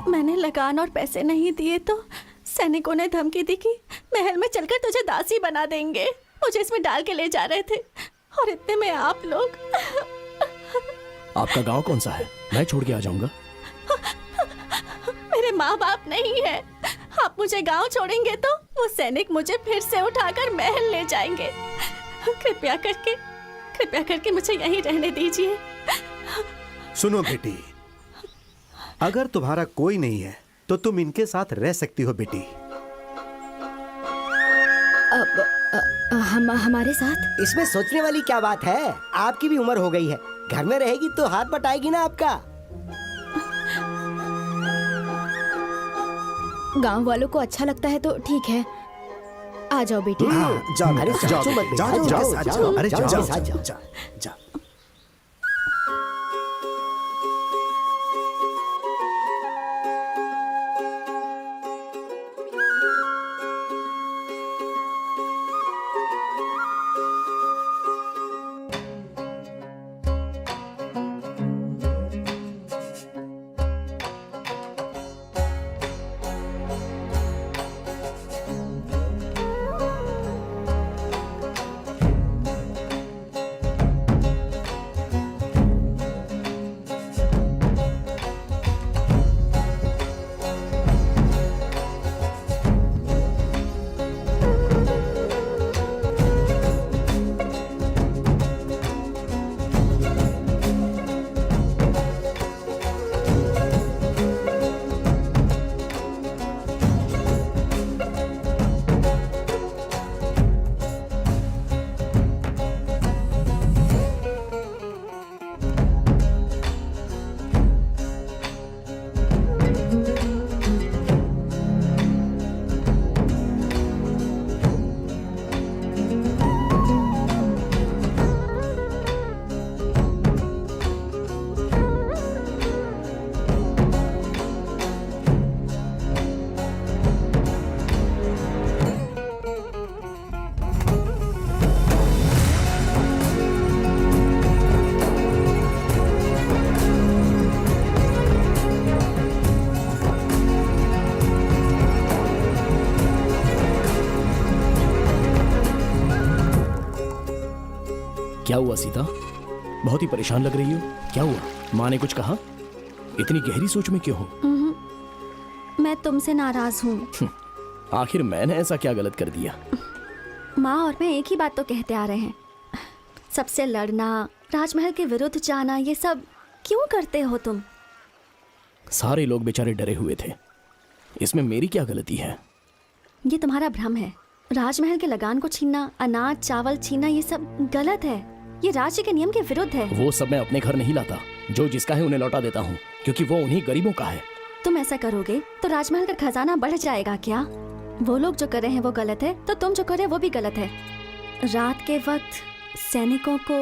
मैंने लगान और पैसे नहीं दिए तो सैनिकों ने धमकी दी कि महल में चलकर तुझे दासी बना देंगे। मुझे इसमें डाल के ले जा रहे थे और इतने में आप लोग। आपका गांव कौन सा है? मैं छोड़ के आ जाऊंगा। मेरे माँ बाप नहीं है। आप मुझे गांव छोड़ेंगे तो वो सैनिक मुझे फिर से उठाकर महल ले जाएंगे। कृपया करके मुझे यहीं रहने दीजिए। सुनो बेटी, अगर तुम्हारा कोई नहीं है तो तुम इनके साथ रह सकती हो बेटी। हमारे साथ? इसमें सोचने वाली क्या बात है? आपकी भी उम्र हो गई है, घर में रहेगी तो हाथ बटाएगी ना आपका। गांव वालों को अच्छा लगता है तो ठीक है। आ जाओ बेटी। हाँ जाओ अरे जाओ जाओ मत, जाओ जाओ, जाओ जाओ, जाओ। अरे जाओ, जाओ जाओ, जाओ जाओ। जाओ जाओ। क्या हुआ सीता? बहुत ही परेशान लग रही हो। क्या हुआ? माँ ने कुछ कहा? इतनी गहरी सोच में क्यों हो? मैं तुमसे नाराज हूँ। आखिर मैंने ऐसा क्या गलत कर दिया? माँ और मैं एक ही बात तो कहते आ रहे हैं। सबसे लड़ना, राजमहल के विरुद्ध जाना, ये सब क्यों करते हो तुम? सारे लोग बेचारे डरे हुए थे, इसमें मेरी क्या गलती है? ये तुम्हारा भ्रम है। राजमहल के लगान को छीनना, अनाज चावल छीनना, ये सब गलत है। ये राज्य के नियम के विरुद्ध है। वो सब मैं अपने घर नहीं लाता। जो जिसका है उन्हें लौटा देता हूँ, क्योंकि वो उन्हीं गरीबों का है। तुम ऐसा करोगे तो राजमहल का खजाना बढ़ जाएगा क्या? वो लोग जो कर रहे हैं वो गलत है, तो तुम जो कर रहे हो वो भी गलत है। रात के वक्त सैनिकों को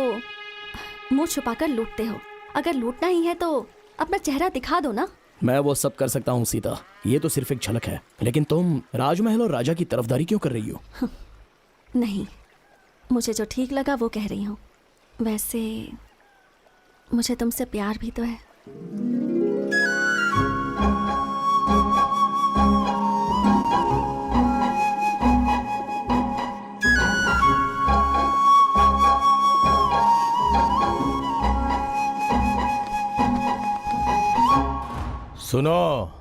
मुंह छुपाकर लूटते हो। अगर लूटना ही है तो अपना चेहरा दिखा दो ना। मैं वो सब कर सकता हूँ सीता, ये तो सिर्फ एक झलक है। लेकिन तुम राजमहल और राजा की तरफदारी क्यों कर रही हो? नहीं, मुझे जो ठीक लगा वो कह रही हूँ। वैसे मुझे तुमसे प्यार भी तो है। सुनो,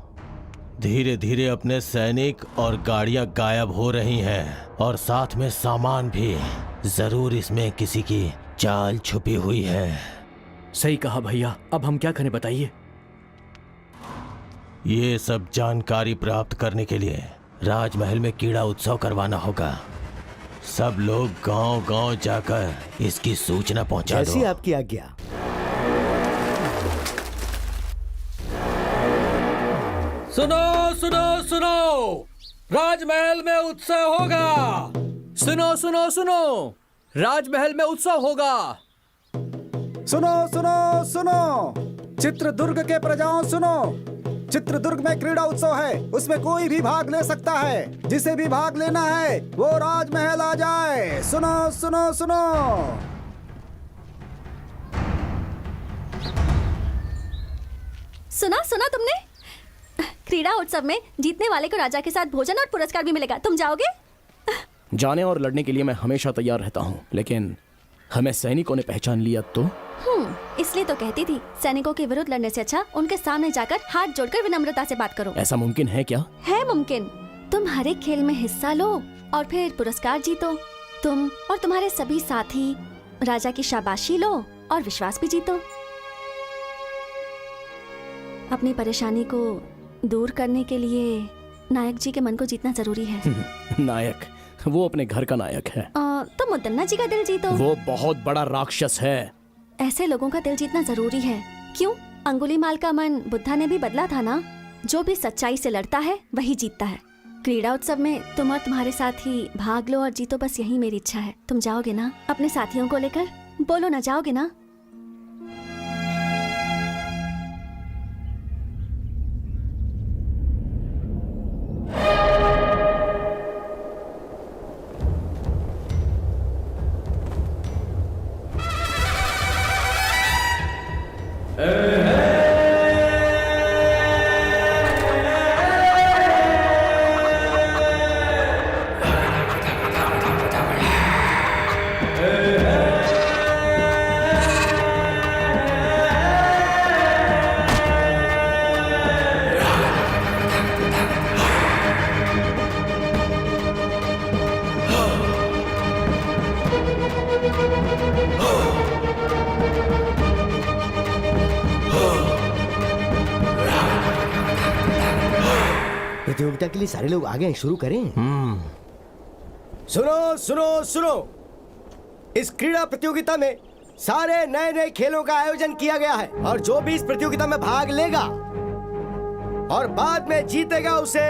धीरे धीरे अपने सैनिक और गाड़ियां गायब हो रही हैं और साथ में सामान भी। जरूर इसमें किसी की चाल छुपी हुई है। सही कहा भैया, अब हम क्या करें बताइए? ये सब जानकारी प्राप्त करने के लिए राजमहल में कीड़ा उत्सव करवाना होगा। सब लोग गांव-गांव जाकर इसकी सूचना पहुंचा दो। जैसी आपकी आज्ञा। सुनो सुनो सुनो, राजमहल में उत्सव होगा। सुनो सुनो सुनो, राजमहल में उत्सव होगा। सुनो सुनो सुनो, चित्रदुर्ग के प्रजाओं सुनो। चित्रदुर्ग में क्रीड़ा उत्सव है, उसमें कोई भी भाग ले सकता है। जिसे भी भाग लेना है वो राजमहल आ जाए। सुनो सुनो सुनो। सुना तुमने? क्रीड़ा उत्सव में जीतने वाले को राजा के साथ भोजन और पुरस्कार भी मिलेगा। तुम जाओगे? जाने और लड़ने के लिए मैं हमेशा तैयार रहता हूँ, लेकिन हमें सैनिकों ने पहचान लिया तो? इसलिए तो कहती थी, सैनिकों के विरुद्ध लड़ने से अच्छा उनके सामने जाकर हाथ जोड़कर विनम्रता से बात करो। ऐसा मुमकिन है क्या? है मुमकिन। तुम हर एक खेल में हिस्सा लो और फिर पुरस्कार जीतो। तुम और तुम्हारे सभी साथी राजा की शाबाशी लो और विश्वास भी जीतो। अपनी परेशानी को दूर करने के लिए नायक जी के मन को जीतना जरूरी है। नायक? वो अपने घर का नायक है। तो मुदन्ना जी का दिल जीतो। वो बहुत बड़ा राक्षस है। ऐसे लोगों का दिल जीतना जरूरी है। क्यों? अंगुलीमाल का मन बुद्धा ने भी बदला था ना। जो भी सच्चाई से लड़ता है वही जीतता है। क्रीड़ा उत्सव में तुम और तुम्हारे साथी भाग लो और जीतो, बस यही मेरी इच्छा है। तुम जाओगे ना अपने साथियों को लेकर? बोलो ना, जाओगे ना? प्रतियोगिता के लिए सारे लोग आ गए हैं, शुरू करें? सुनो सुनो सुनो, इस क्रीड़ा प्रतियोगिता में सारे नए नए खेलों का आयोजन किया गया है और जो भी इस प्रतियोगिता में भाग लेगा और बाद में जीतेगा उसे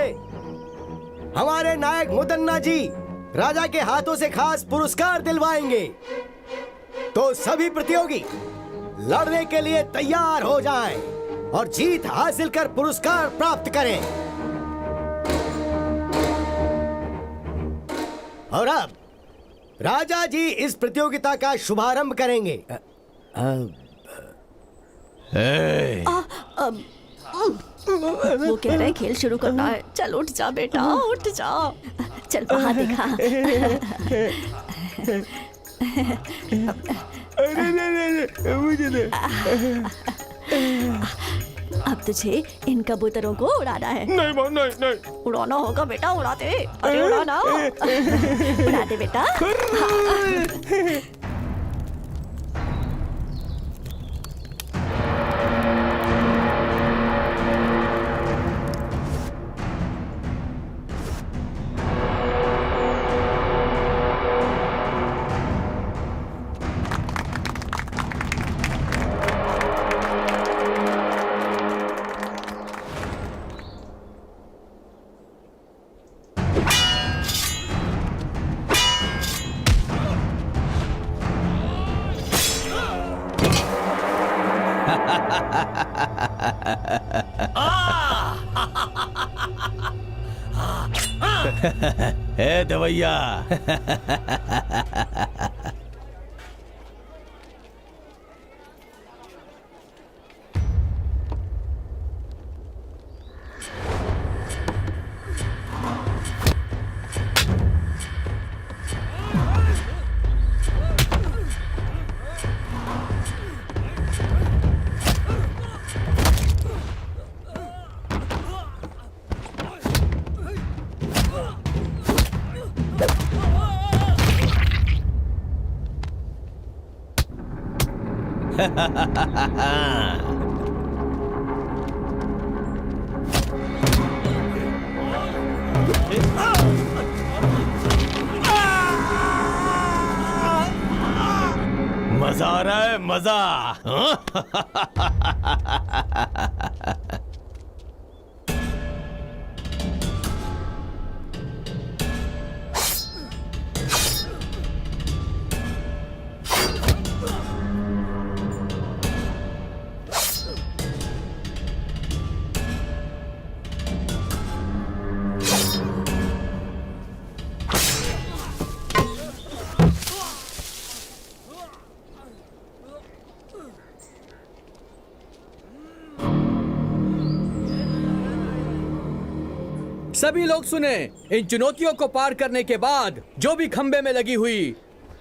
हमारे नायक मुदन्ना जी राजा के हाथों से खास पुरस्कार दिलवाएंगे। तो सभी प्रतियोगी लड़ने के लिए तैयार हो जाएं और जीत हासिल कर पुरस्कार प्राप्त करें। और अब राजा जी इस प्रतियोगिता का शुभारंभ करेंगे। वो कह रहे हैं खेल शुरू करना है। चल उठ जा बेटा, उठ जा। चल वहाँ दिखा। अरे नहीं, मुझे दे। अब तुझे इन कबूतरों को उड़ाना है। नहीं माँ, नहीं। उड़ाना होगा बेटा, उड़ा दे। अरे उड़ाना, उड़ा दे बेटा। ए दवैया। मजा आ रहा है, मजा। सभी लोग सुने, इन चुनौतियों को पार करने के बाद जो भी खंबे में लगी हुई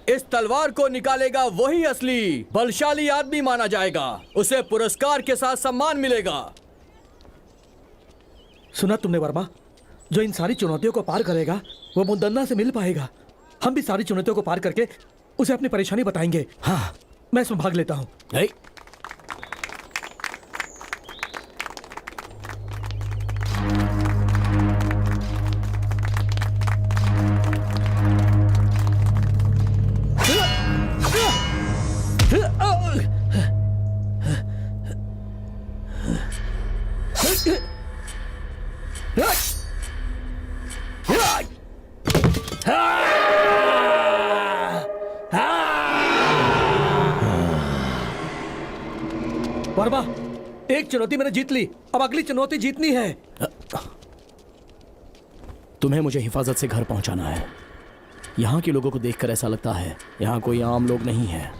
इस तलवार को निकालेगा वही असली बलशाली आदमी माना जाएगा। उसे पुरस्कार के साथ सम्मान मिलेगा। सुना तुमने वर्मा? जो इन सारी चुनौतियों को पार करेगा वो मुदन्ना से मिल पाएगा। हम भी सारी चुनौतियों को पार करके उसे अपनी परेशानी बताएंगे। हाँ, मैं इसमें भाग लेता हूँ। वर्मा, एक चुनौती मैंने जीत ली, अब अगली चुनौती जीतनी है। तुम्हें मुझे हिफाजत से घर पहुंचाना है। यहाँ के लोगों को देखकर ऐसा लगता है यहाँ कोई आम लोग नहीं है,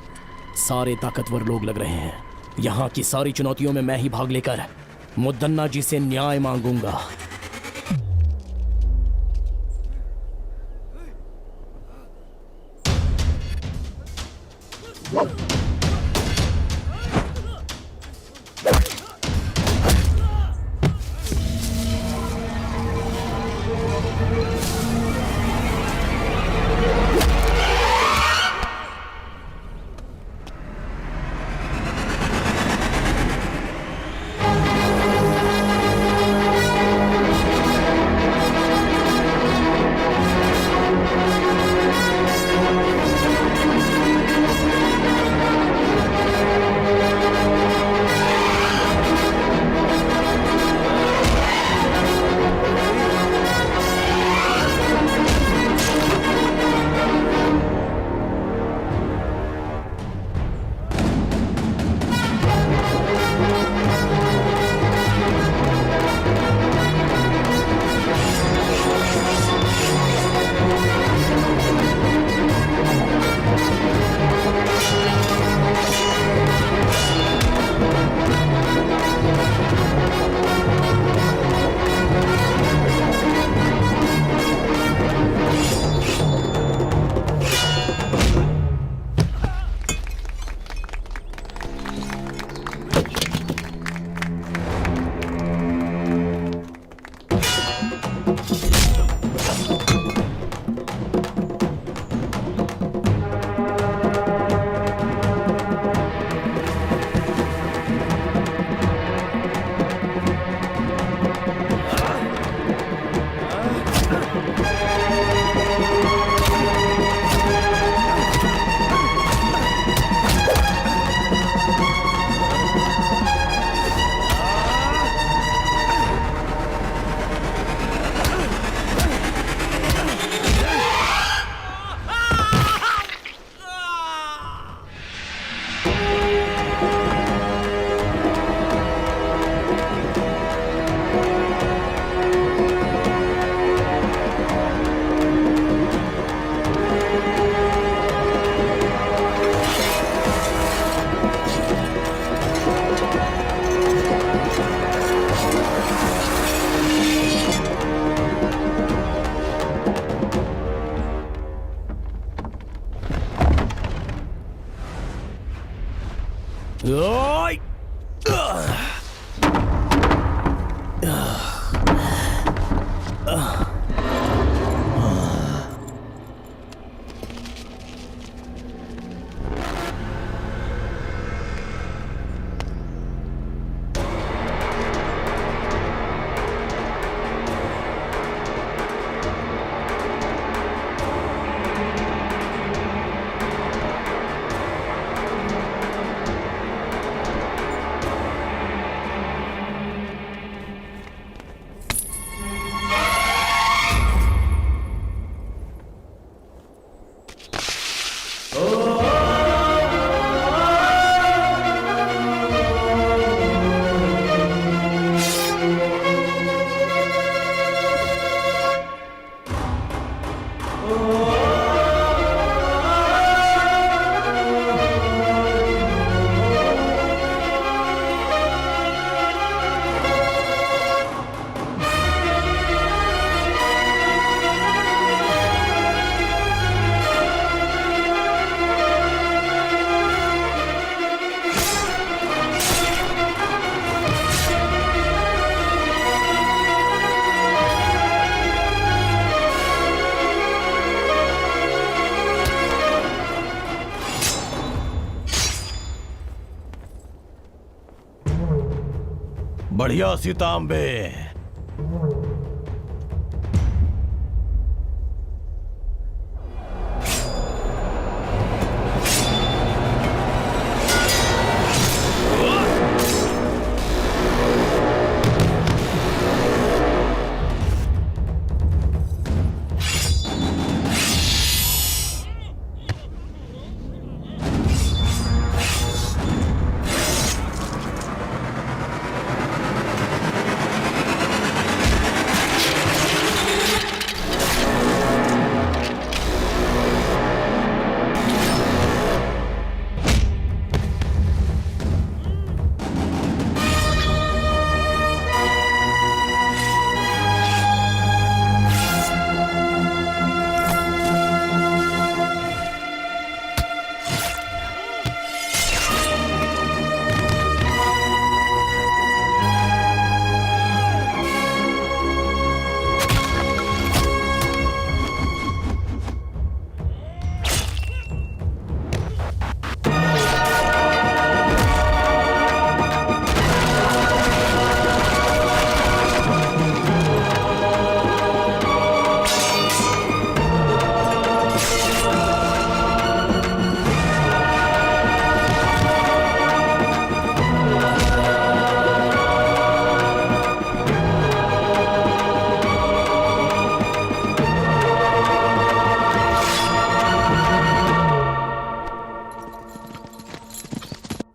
सारे ताकतवर लोग लग रहे हैं। यहाँ की सारी चुनौतियों में मैं ही भाग लेकर मुदन्ना जी से न्याय मांगूंगा। बढ़िया सीतांबे।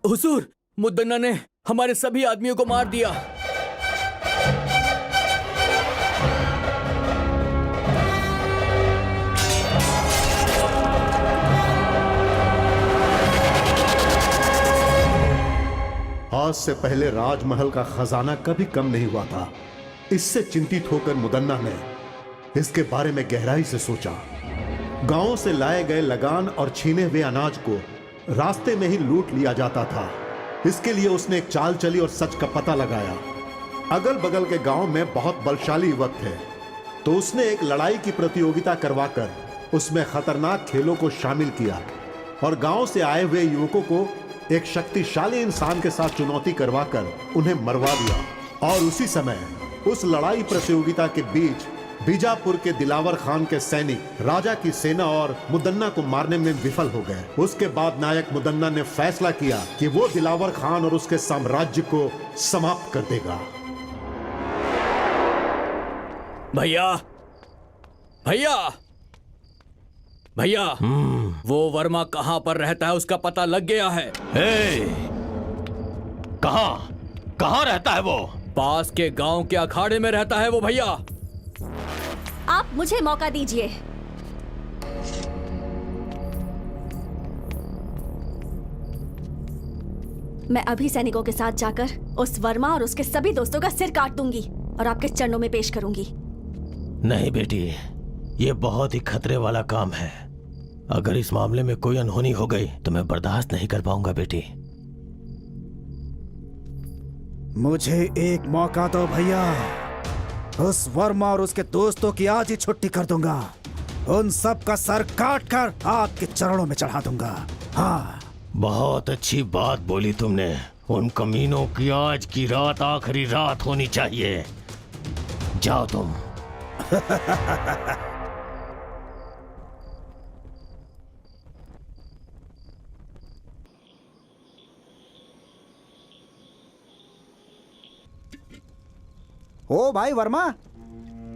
हुजूर, मुद्दन्ना ने हमारे सभी आदमियों को मार दिया। आज से पहले राजमहल का खजाना कभी कम नहीं हुआ था। इससे चिंतित होकर मुदन्ना ने इसके बारे में गहराई से सोचा। गांव से लाए गए लगान और छीने हुए अनाज को रास्ते में ही लूट लिया जाता था। इसके लिए उसने एक चाल चली और सच का पता लगाया। अगल बगल के गांव में बहुत बलशाली युवक थे, तो उसने एक लड़ाई की प्रतियोगिता करवाकर उसमें खतरनाक खेलों को शामिल किया और गांव से आए हुए युवकों को एक शक्तिशाली इंसान के साथ चुनौती करवाकर उन्हें मरवा दिया। और उसी समय उस लड़ाई प्रतियोगिता के बीच बीजापुर के दिलावर खान के सैनिक राजा की सेना और मुदन्ना को मारने में विफल हो गए। उसके बाद नायक मुदन्ना ने फैसला किया कि वो दिलावर खान और उसके साम्राज्य को समाप्त कर देगा। भैया, भैया, भैया, वो वर्मा कहाँ पर रहता है उसका पता लग गया है। कहाँ रहता है वो? पास के गांव के अखाड़े में रहता है वो भैया। आप मुझे मौका दीजिए। मैं अभी सैनिकों के साथ जाकर उस वर्मा और उसके सभी दोस्तों का सिर काट दूंगी और आपके चरणों में पेश करूंगी। नहीं बेटी, ये बहुत ही खतरे वाला काम है। अगर इस मामले में कोई अनहोनी हो गई तो मैं बर्दाश्त नहीं कर पाऊंगा बेटी। मुझे एक मौका दो भैया। उस वर्मा और उसके दोस्तों की आज ही छुट्टी कर दूंगा। उन सब का सर काट कर आपके चरणों में चढ़ा दूंगा। हाँ, बहुत अच्छी बात बोली तुमने। उन कमीनों की आज की रात आखिरी रात होनी चाहिए। जाओ तुम। ओ भाई वर्मा,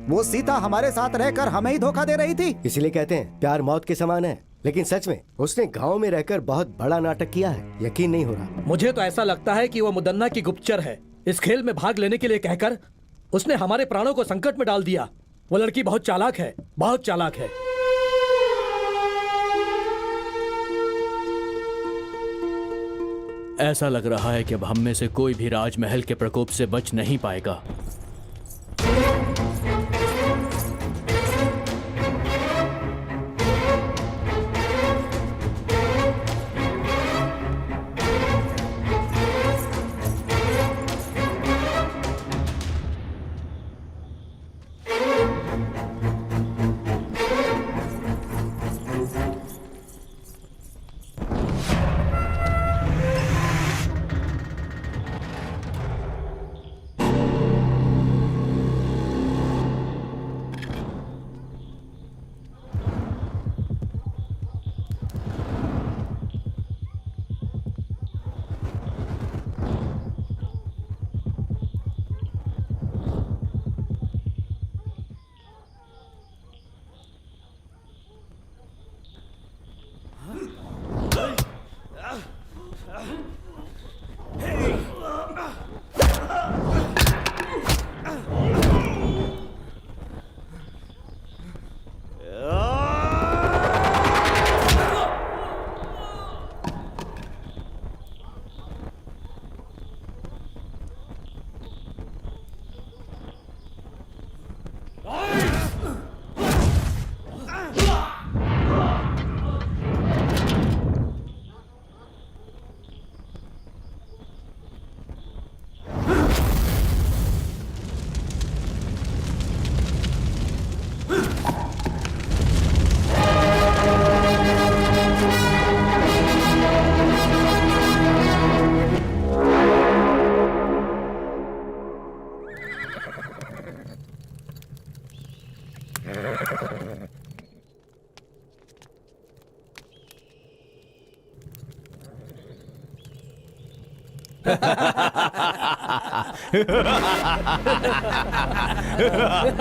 वो सीता हमारे साथ रहकर हमें ही धोखा दे रही थी। इसलिए कहते हैं प्यार मौत के समान है। लेकिन सच में उसने गांव में रहकर बहुत बड़ा नाटक किया है। यकीन नहीं हो रहा। मुझे तो ऐसा लगता है कि वो मुदन्ना की गुप्तचर है। इस खेल में भाग लेने के लिए कहकर उसने हमारे प्राणों को संकट में डाल दिया। वो लड़की बहुत चालाक है, बहुत चालाक है। ऐसा लग रहा है कि अब हम में से कोई भी राजमहल के प्रकोप से बच नहीं पाएगा।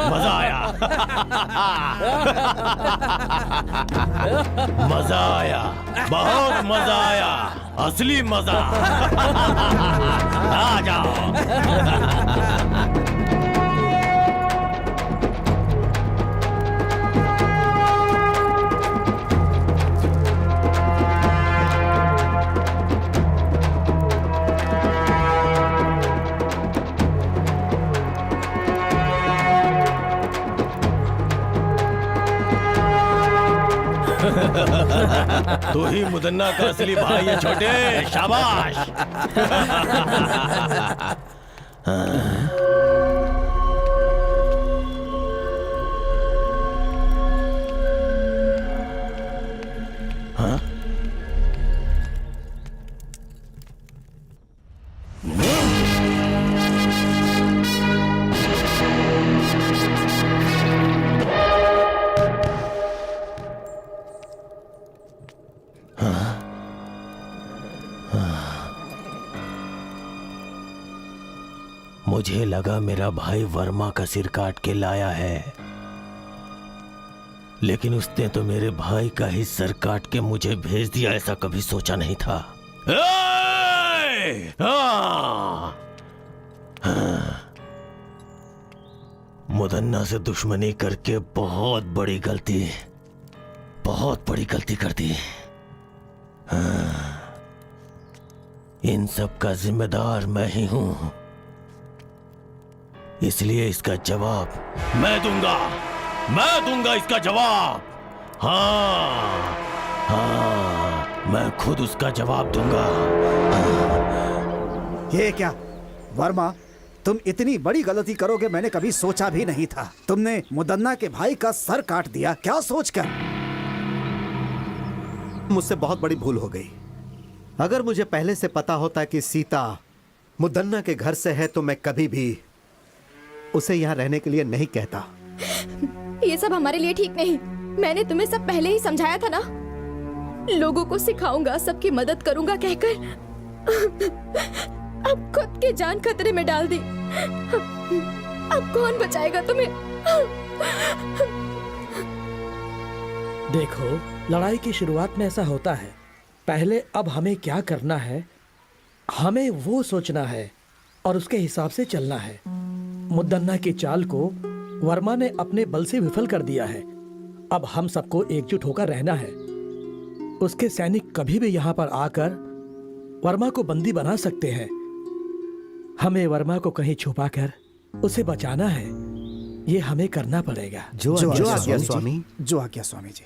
मजा आया। मजा आया, बहुत मजा आया, असली मजा। आ जाओ। तू ही मुदन्ना का असली भाई है छोटे, शाबाश। हाँ? मुझे लगा मेरा भाई वर्मा का सिर काट के लाया है, लेकिन उसने तो मेरे भाई का ही सर काट के मुझे भेज दिया। ऐसा कभी सोचा नहीं था। मुदन्ना से दुश्मनी करके बहुत बड़ी गलती कर दी। इन सब का जिम्मेदार मैं ही हूं, इसलिए इसका जवाब मैं दूंगा इसका जवाब। हाँ, मैं खुद उसका जवाब दूंगा। ये क्या वर्मा, तुम इतनी बड़ी गलती करोगे मैंने कभी सोचा भी नहीं था। तुमने मुदन्ना के भाई का सर काट दिया, क्या सोचकर? मुझसे बहुत बड़ी भूल हो गई। अगर मुझे पहले से पता होता कि सीता मुदन्ना के घर से है तो मैं कभी भी उसे यहाँ रहने के लिए नहीं कहता। ये सब हमारे लिए ठीक नहीं। मैंने तुम्हें सब पहले ही समझाया था ना। लोगों को सिखाऊंगा, सबकी मदद करूंगा कहकर अब खुद की जान खतरे में डाल दी। अब कौन बचाएगा तुम्हें? देखो, लड़ाई की शुरुआत में ऐसा होता है। पहले अब हमें क्या करना है, हमें वो सोचना है और उसके हिसाब से चलना है। मुदन्ना की चाल को वर्मा ने अपने बल से विफल कर दिया है। अब हम सबको एकजुट होकर रहना है। उसके सैनिक कभी भी यहाँ पर आकर वर्मा को बंदी बना सकते हैं। हमें वर्मा को कहीं छुपाकर उसे बचाना है। ये हमें करना पड़ेगा। जो आज्ञा स्वामी। जो आज्ञा स्वामी जी।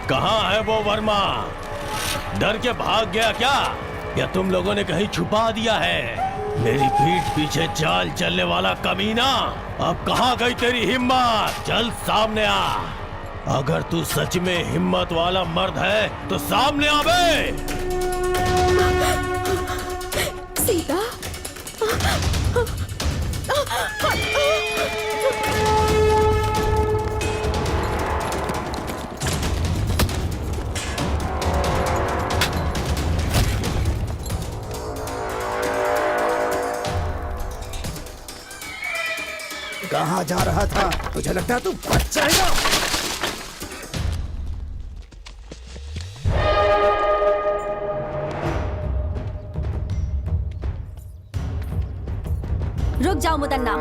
कहाँ है वो वर्मा? डर के भाग गया क्या, या तुम लोगों ने कहीं छुपा दिया है? मेरी पीठ पीछे चाल चलने वाला कमीना, अब कहाँ गई तेरी हिम्मत? चल सामने आ। अगर तू सच में हिम्मत वाला मर्द है तो सामने आ बे। सीता, कहाँ जा रहा था? तुझे लगता है तू बच जाएगा? रुक जाओ मुदन्ना।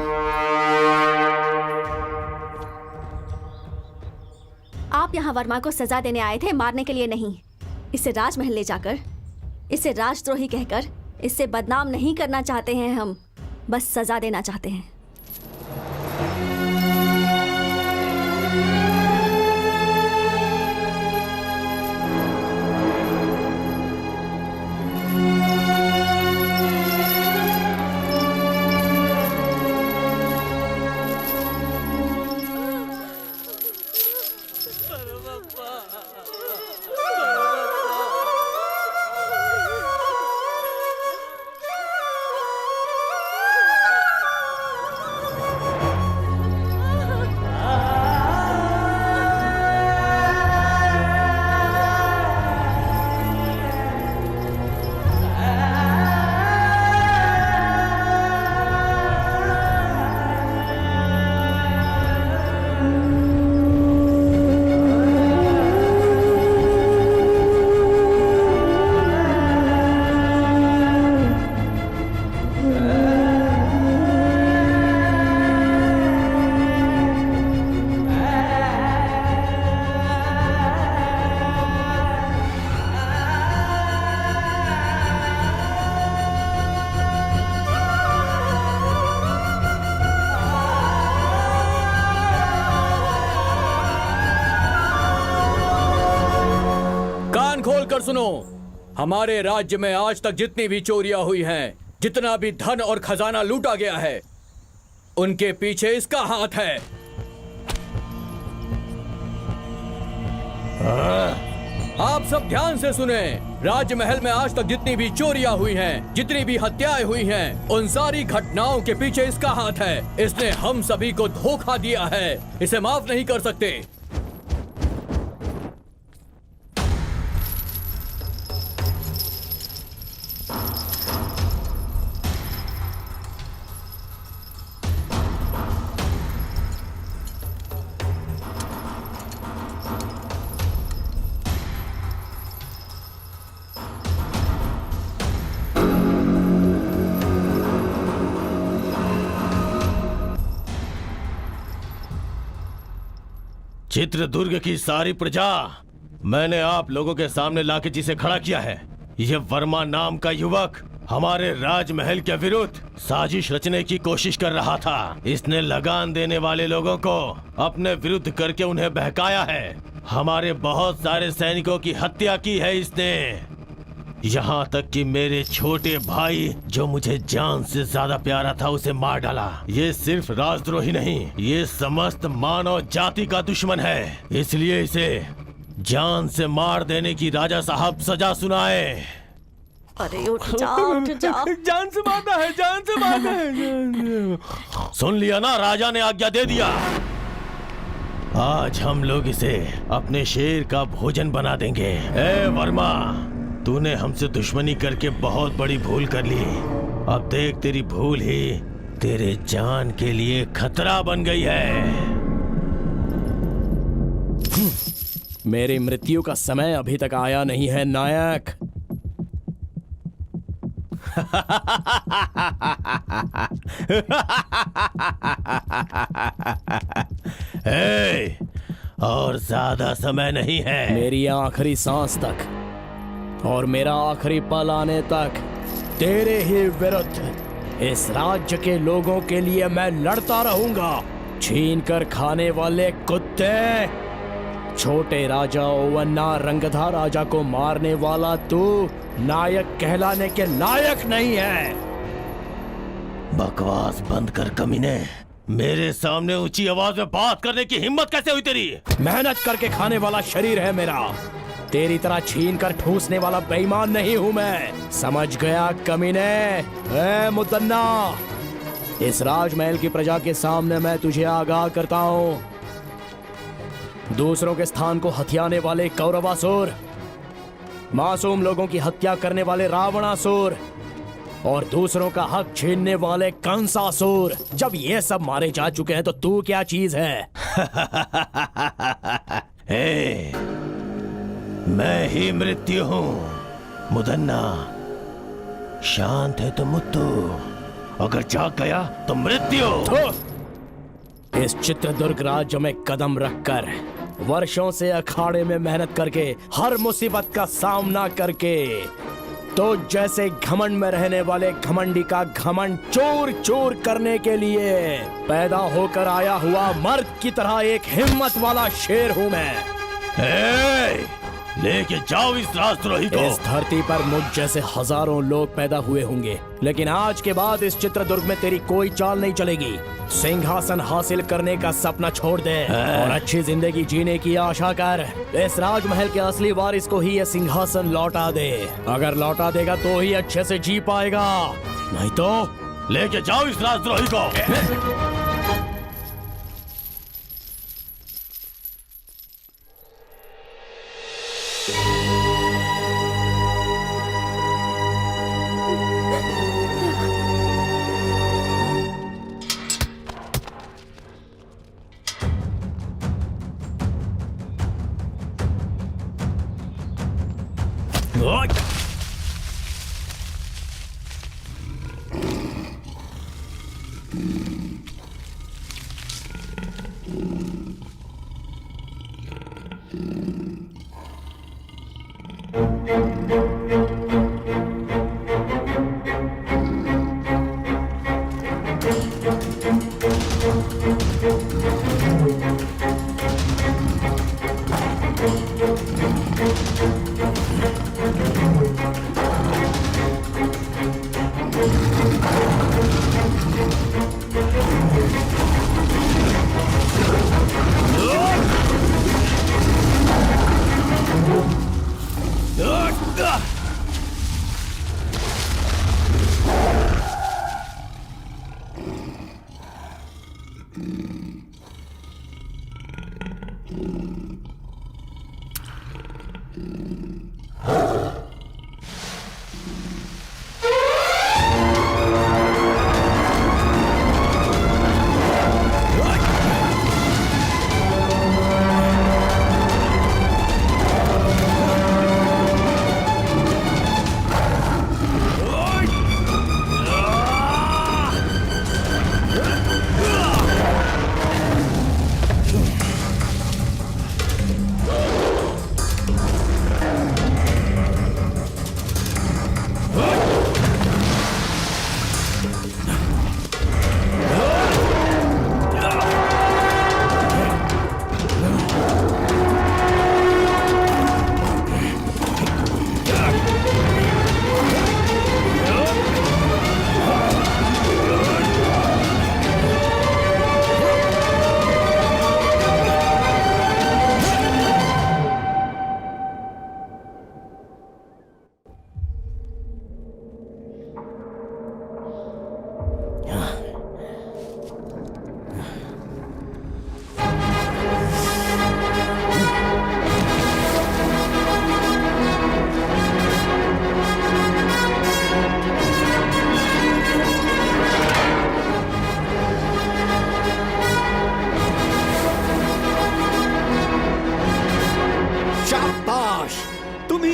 आप यहाँ वर्मा को सजा देने आए थे, मारने के लिए नहीं। इसे राजमहल ले जाकर इसे राजद्रोही कहकर इससे बदनाम नहीं करना चाहते हैं हम, बस सजा देना चाहते हैं। खोल कर सुनो, हमारे राज्य में आज तक जितनी भी चोरियां हुई हैं, जितना भी धन और खजाना लूटा गया है, उनके पीछे इसका हाथ है। आप सब ध्यान से सुने, राजमहल में आज तक जितनी भी चोरियां हुई हैं, जितनी भी हत्याएं हुई हैं, उन सारी घटनाओं के पीछे इसका हाथ है। इसने हम सभी को धोखा दिया है, इसे माफ नहीं कर सकते। चित्रदुर्ग की सारी प्रजा मैंने आप लोगों के सामने लाके जिसे खड़ा किया है, ये वर्मा नाम का युवक हमारे राजमहल के विरुद्ध साजिश रचने की कोशिश कर रहा था। इसने लगान देने वाले लोगों को अपने विरुद्ध करके उन्हें बहकाया है। हमारे बहुत सारे सैनिकों की हत्या की है इसने, यहाँ तक कि मेरे छोटे भाई जो मुझे जान से ज्यादा प्यारा था उसे मार डाला। ये सिर्फ राजद्रोही नहीं, ये समस्त मानव जाति का दुश्मन है। इसलिए इसे जान से मार देने की राजा साहब सजा सुनाए। अरे उठ जाओ, उठ जाओ। जान से मारना है, जान से मारना है। सुन लिया ना, राजा ने आज्ञा दे दिया। आज हम लोग इसे अपने शेर का भोजन बना देंगे। ए वर्मा, तूने हमसे दुश्मनी करके बहुत बड़ी भूल कर ली। अब देख, तेरी भूल ही तेरे जान के लिए खतरा बन गई है। मेरी मृत्यु का समय अभी तक आया नहीं है नायक। और ज्यादा समय नहीं है। मेरी आखिरी सांस तक और मेरा आखिरी पल आने तक तेरे ही विरुद्ध इस राज्य के लोगों के लिए मैं लड़ता रहूंगा। छीन कर खाने वाले कुत्ते, छोटे राजा ओवन्ना रंगधा राजा को मारने वाला तू नायक कहलाने के लायक नहीं है। बकवास बंद कर कमीने। मेरे सामने ऊंची आवाज में बात करने की हिम्मत कैसे हुई तेरी? मेहनत करके खाने वाला शरीर है मेरा, तेरी तरह छीन कर ठूसने वाला बेईमान नहीं हूं मैं। समझ गया कमीने? ए मुदन्ना, इस राजमहल की प्रजा के सामने मैं तुझे आगाह करता हूं, दूसरों के स्थान को हथियाने वाले कौरवासुर, मासूम लोगों की हत्या करने वाले रावणासुर और दूसरों का हक छीनने वाले कंसासुर, जब ये सब मारे जा चुके हैं तो तू क्या चीज है? मैं ही मृत्यु हूँ। मुदन्ना, शांत है तो मुत्तु, अगर जाग गया तो मृत्यु। इस चित्रदुर्ग राज्य में कदम रखकर, वर्षों से अखाड़े में मेहनत करके, हर मुसीबत का सामना करके तो जैसे घमंड में रहने वाले घमंडी का घमंड चूर चूर करने के लिए पैदा होकर आया हुआ मर्द की तरह एक हिम्मत वाला शेर हूँ मैं। लेके जाओ इस राजद्रोही को। इस धरती पर मुझ जैसे हजारों लोग पैदा हुए होंगे, लेकिन आज के बाद इस चित्रदुर्ग में तेरी कोई चाल नहीं चलेगी। सिंहासन हासिल करने का सपना छोड़ दे और अच्छी जिंदगी जीने की आशा कर। इस राजमहल के असली वारिस को ही यह सिंहासन लौटा दे। अगर लौटा देगा तो ही अच्छे से जी पाएगा, नहीं तो लेके जाओ इस राजद्रोही को।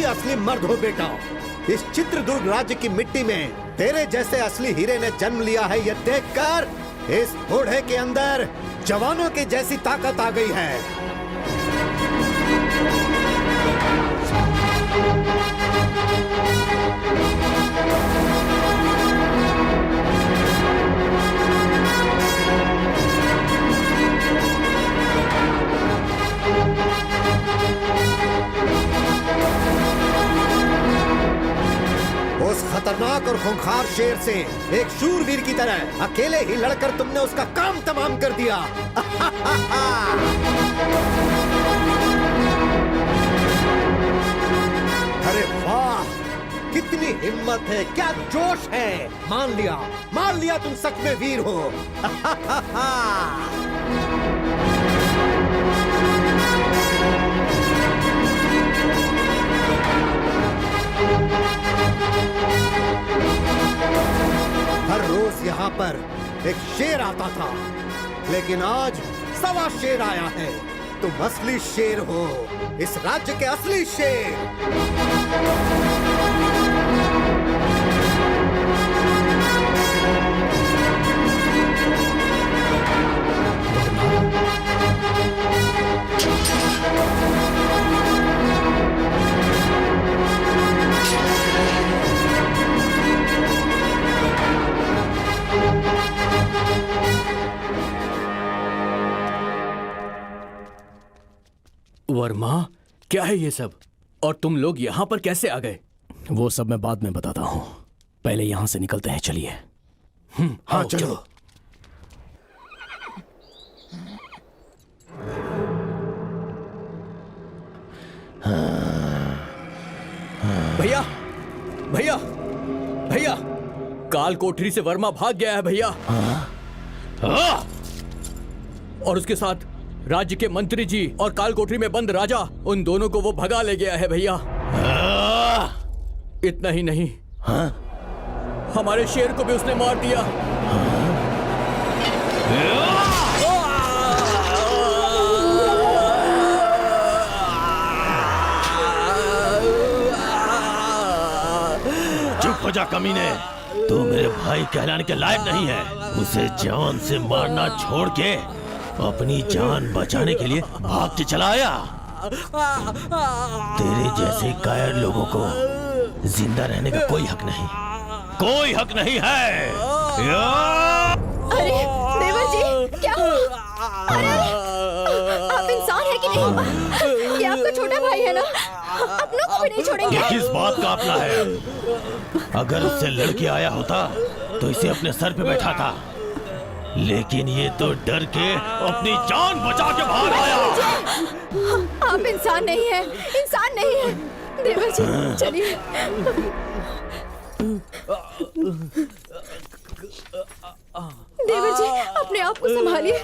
असली मर्द हो बेटा। इस चित्रदुर्ग राज्य की मिट्टी में तेरे जैसे असली हीरे ने जन्म लिया है, ये देखकर इस बूढ़े के अंदर जवानों की जैसी ताकत आ गई है। उस खतरनाक और खूंखार शेर से एक शूरवीर की तरह अकेले ही लड़कर तुमने उसका काम तमाम कर दिया। अरे वाह, कितनी हिम्मत है, क्या जोश है। मान लिया तुम सच में वीर हो। हर रोज यहाँ पर एक शेर आता था, लेकिन आज सवा शेर आया है। तुम असली शेर हो, इस राज्य के असली शेर। वर्मा, क्या है ये सब? और तुम लोग यहाँ पर कैसे आ गए? वो सब मैं बाद में बताता हूँ, पहले यहाँ से निकलते हैं, चलिए। हाँ चलो। भैया, भैया, भैया, काल कोठरी से वर्मा भाग गया है भैया। और उसके साथ राज्य के मंत्री जी और काल कोठरी में बंद राजा, उन दोनों को वो भगा ले गया है भैया। इतना ही नहीं, हमारे शेर को भी उसने मार दिया। चुप हो जा कमीने, तू मेरे भाई कहलाने के लायक नहीं है। उसे जान से मारना छोड़ के अपनी जान बचाने के लिए भाग के चला आया। तेरे जैसे कायर लोगों को जिंदा रहने का कोई हक नहीं, कोई हक नहीं है। अरे देवर जी, क्या हुआ? अरे आप इंसान है कि नहीं? ये आपका छोटा भाई है ना, अपनों को भी नहीं छोड़ेंगे। ये किस बात का अपना है? अगर उससे लड़के आया होता तो इसे अपने सर पे बैठा था, लेकिन ये तो डर के अपनी जान बचा के भाग आया। आप इंसान नहीं है, इंसान नहीं है। देवर जी चलिए। देवर जी अपने आप को संभालिए।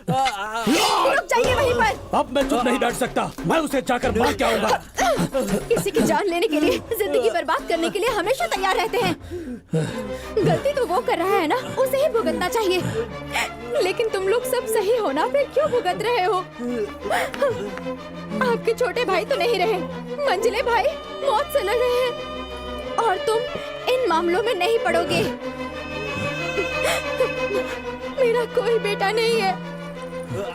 रुक जाइए वहीं पर। अब मैं चुप नहीं बैठ सकता, मैं उसे जाकर मार के आऊंगा। किसी की जान लेने के लिए, जिंदगी बर्बाद करने के लिए हमेशा तैयार रहते हैं। गलती तो वो कर रहा है ना, उसे ही भुगतना चाहिए। लेकिन तुम लोग सब सही हो ना, फिर क्यों भुगत रहे हो? आपके छोटे भाई तो नहीं रहे, मंझले भाई मौत से लड़ रहे हैं, और तुम इन मामलों में नहीं पड़ोगे। मेरा कोई बेटा नहीं है,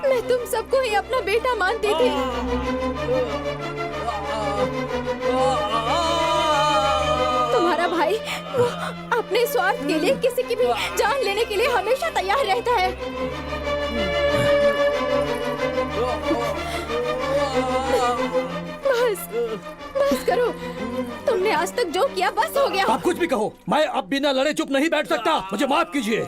मैं तुम सबको ही अपना बेटा मानती थी। तुम्हारा भाई वो अपने स्वार्थ के लिए किसी की भी जान लेने के लिए हमेशा तैयार रहता है। बस बस करो, तुमने आज तक जो किया बस हो गया। आप कुछ भी कहो, मैं अब बिना लड़े चुप नहीं बैठ सकता, मुझे माफ कीजिए।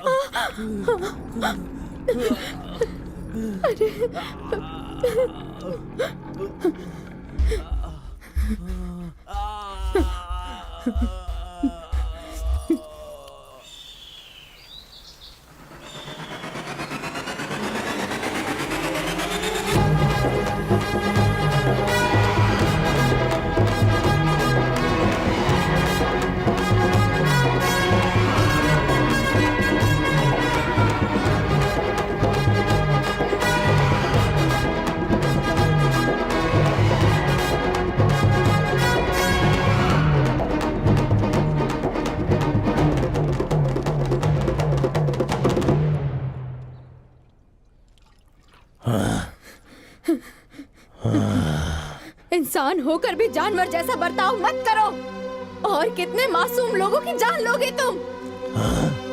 इंसान होकर भी जानवर जैसा बर्ताव मत करो। और कितने मासूम लोगों की जान लोगे तुम?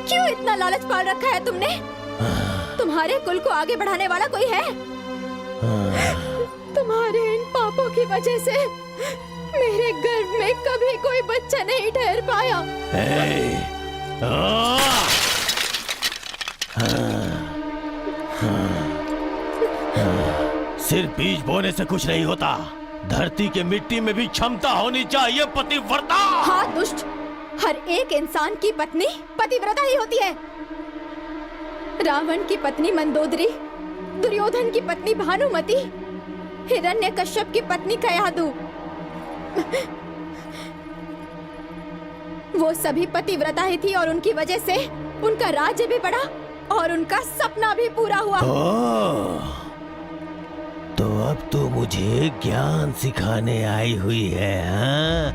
क्यों इतना लालच पाल रखा है तुमने? तुम्हारे कुल को आगे बढ़ाने वाला कोई है? तुम्हारे इन पापों की वजह से मेरे गर्भ में कभी कोई बच्चा नहीं ठहर पाया। सिर्फ बीज बोने से कुछ नहीं होता, धरती के मिट्टी में भी क्षमता होनी चाहिए पतिव्रता। हाँ दुष्ट, हर एक इंसान की पत्नी पतिव्रता ही होती है। रावण की पत्नी मंदोदरी, दुर्योधन की पत्नी भानुमति, हिरण्यकश्यप की पत्नी कयाधु, वो सभी पतिव्रता ही थी, और उनकी वजह से उनका राज्य भी बढ़ा और उनका सपना भी पूरा हुआ। तो अब तो मुझे ज्ञान सिखाने आई हुई है, हाँ?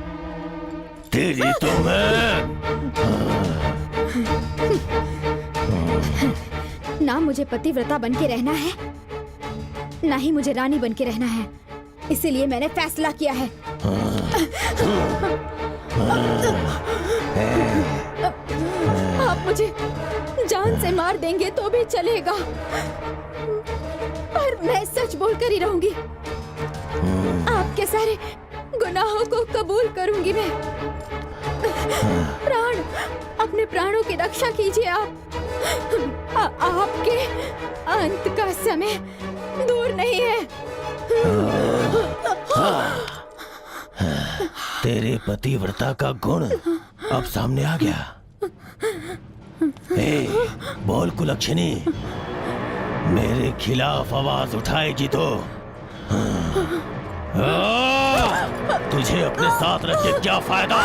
तेरी तो मैं ना मुझे पतिव्रता बन के रहना है, ना ही मुझे रानी बन के रहना है। इसीलिए मैंने फैसला किया है। आप मुझे जान से मार देंगे तो भी चलेगा, पर मैं सच बोलकर ही रहूंगी। आपके सारे गुनाहों को कबूल करूंगी मैं। अपने प्राणों की रक्षा कीजिए आप। आपके अंत का समय दूर नहीं है। तेरे पतिव्रता का गुण अब सामने आ गया। बोल कुलक्षणी, मेरे खिलाफ आवाज उठाएगी तो तुझे अपने साथ रख के क्या फायदा?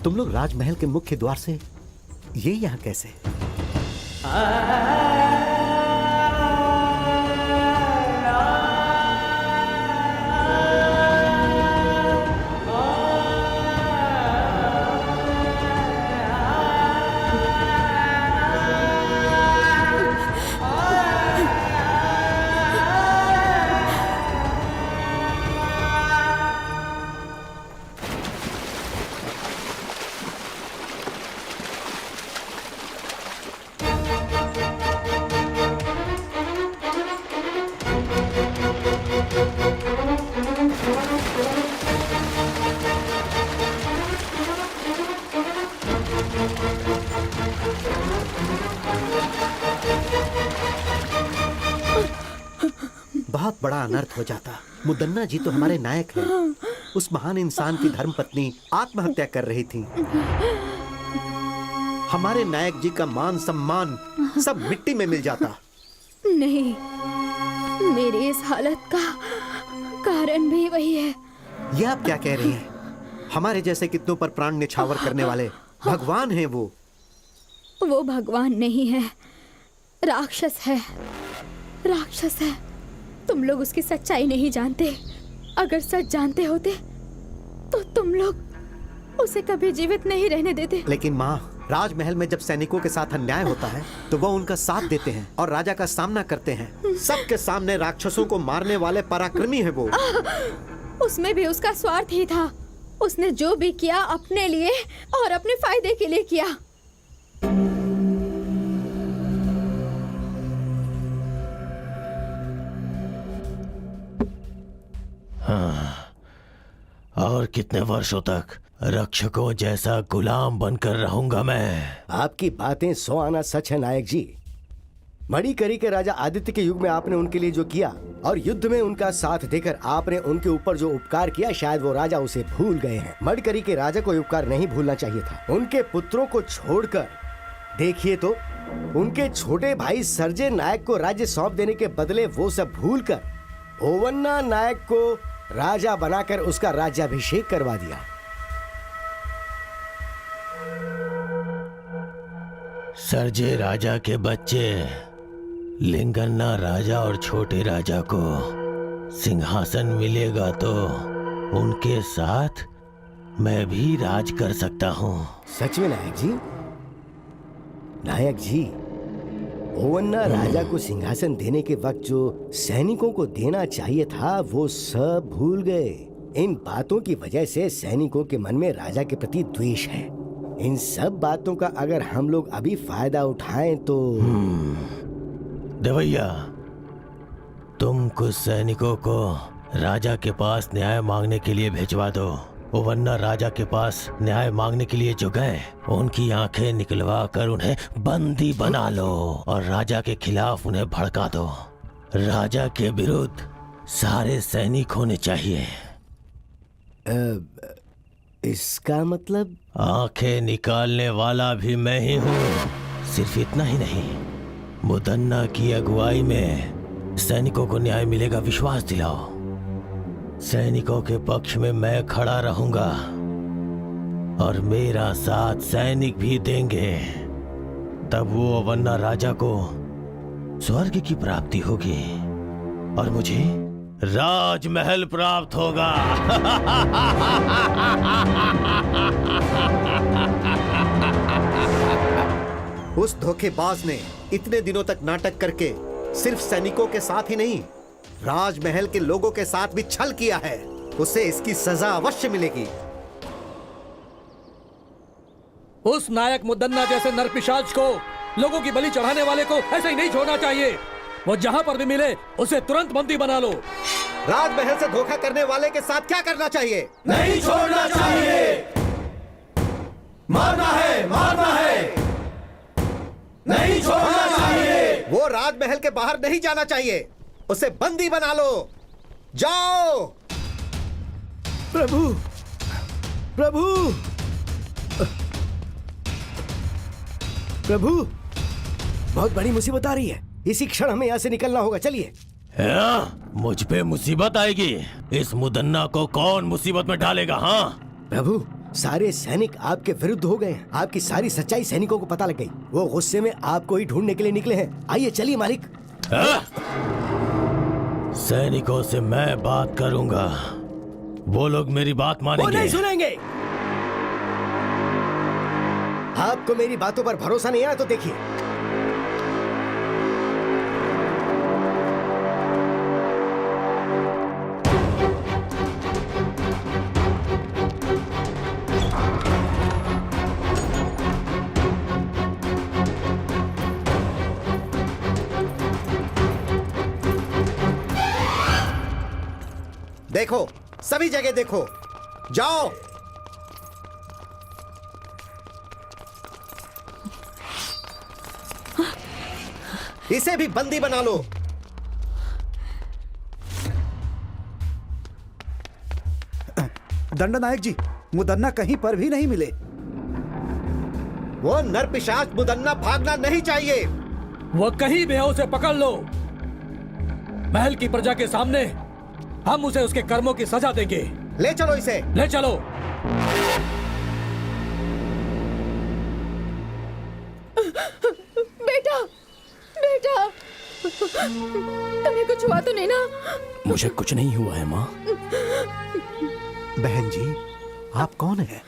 तुम लोग राजमहल के मुख्य द्वार से ये यहाँ कैसे? बहुत बड़ा अनर्थ हो जाता। मुदन्ना जी तो हमारे नायक हैं। उस महान इंसान की धर्मपत्नी आत्महत्या कर रही थी। हमारे नायक जी का मान सम्मान सब मिट्टी में मिल जाता। नहीं, मेरी इस हालत का कारण भी वही है। ये आप क्या कह रही हैं? हमारे जैसे कितनों पर प्राण न्यौछावर करने वाले भगवान हैं वो। वो भगवान नहीं है, राक्षस है। राक्षस है। तुम लोग उसकी सच्चाई नहीं जानते। अगर सच जानते होते तो तुम लोग उसे कभी जीवित नहीं रहने देते। लेकिन माँ, राजमहल में जब सैनिकों के साथ अन्याय होता है तो वो उनका साथ देते हैं और राजा का सामना करते हैं। सबके सामने राक्षसों को मारने वाले पराक्रमी है वो। उसमें भी उसका स्वार्थ ही था। उसने जो भी किया अपने लिए और अपने फायदे के लिए किया। और कितने वर्षों तक रक्षकों जैसा गुलाम बनकर रहूंगा मैं? आपकी बातें 100 आना सच है नायक जी। मणिकरी के राजा आदित्य के युग में आपने उनके लिए जो किया और युद्ध में उनका साथ देकर आपने उनके ऊपर जो उपकार किया, शायद वो राजा उसे भूल गए हैं। मणिकरी के राजा को उपकार नहीं भूलना चाहिए था। उनके पुत्रों को छोड़कर देखिए तो उनके छोटे भाई सर्जे नायक को राज्य सौंप देने के बदले वो सब भूलकर ओवन्ना नायक को राजा बनाकर उसका राज्याभिषेक करवा दिया। सर्जे राजा के बच्चे लिंगन्ना राजा और छोटे राजा को सिंहासन मिलेगा तो उनके साथ मैं भी राज कर सकता हूँ। सच में नायक जी? नायक जी, ओवन्ना राजा को सिंहासन देने के वक्त जो सैनिकों को देना चाहिए था वो सब भूल गए। इन बातों की वजह से सैनिकों के मन में राजा के प्रति द्वेष है। इन सब बातों का अगर हम लोग अभी फायदा उठाएं तो देवैया, तुम कुछ सैनिकों को राजा के पास न्याय मांगने के लिए भिजवा दो। ओवन्ना राजा के पास न्याय मांगने के लिए जो गए उनकी आंखें निकलवा कर उन्हें बंदी बना लो और राजा के खिलाफ उन्हें भड़का दो। राजा के विरुद्ध सारे सैनिक होने चाहिए। इसका मतलब? आंखें निकालने वाला भी मैं ही हूँ। सिर्फ इतना ही नहीं, मुदन्ना की अगुवाई में सैनिकों को न्याय मिलेगा, विश्वास दिलाओ। सैनिकों के पक्ष में मैं खड़ा रहूंगा और मेरा साथ सैनिक भी देंगे। तब वो ओवन्ना राजा को स्वर्ग की प्राप्ति होगी और मुझे राजमहल प्राप्त होगा। उस धोखेबाज ने इतने दिनों तक नाटक करके सिर्फ सैनिकों के साथ ही नहीं, राजमहल के लोगों के साथ भी छल किया है। उसे इसकी सजा अवश्य मिलेगी। उस नायक मुदन्ना जैसे नरपिशाच को, लोगों की बलि चढ़ाने वाले को ऐसे ही नहीं छोड़ना चाहिए। वो जहां पर भी मिले उसे तुरंत बंदी बना लो। राजमहल से धोखा करने वाले के साथ क्या करना चाहिए? नहीं छोड़ना चाहिए। मारना है, मारना है। नहीं छोड़ना चाहिए। वो राजमहल के बाहर नहीं जाना चाहिए। उसे बंदी बना लो। जाओ। प्रभु, प्रभु, प्रभु, बहुत बड़ी मुसीबत आ रही है। इसी क्षण हमें यहाँ से निकलना होगा। चलिए। मुझ पे मुसीबत आएगी? इस मुदन्ना को कौन मुसीबत में डालेगा? हाँ प्रभु, सारे सैनिक आपके विरुद्ध हो गए हैं। आपकी सारी सच्चाई सैनिकों को पता लग गई। वो गुस्से में आपको ही ढूंढने के लिए निकले हैं। आइए चलिए मालिक। सैनिकों से मैं बात करूंगा। वो लोग मेरी बात मानेंगे? वो नहीं सुनेंगे। आपको मेरी बातों पर भरोसा नहीं है तो देखिए। देखो, सभी जगह देखो। जाओ। इसे भी बंदी बना लो। दंडनायक जी, मुदन्ना कहीं पर भी नहीं मिले। वो नरपिशाच मुदन्ना भागना नहीं चाहिए। वो कहीं भी है, उसे पकड़ लो। महल की प्रजा के सामने हम उसे उसके कर्मों की सजा देंगे। ले चलो इसे। ले चलो। बेटा, बेटा, तुम्हें कुछ हुआ तो नहीं ना? मुझे कुछ नहीं हुआ है माँ। बहन जी, आप कौन है?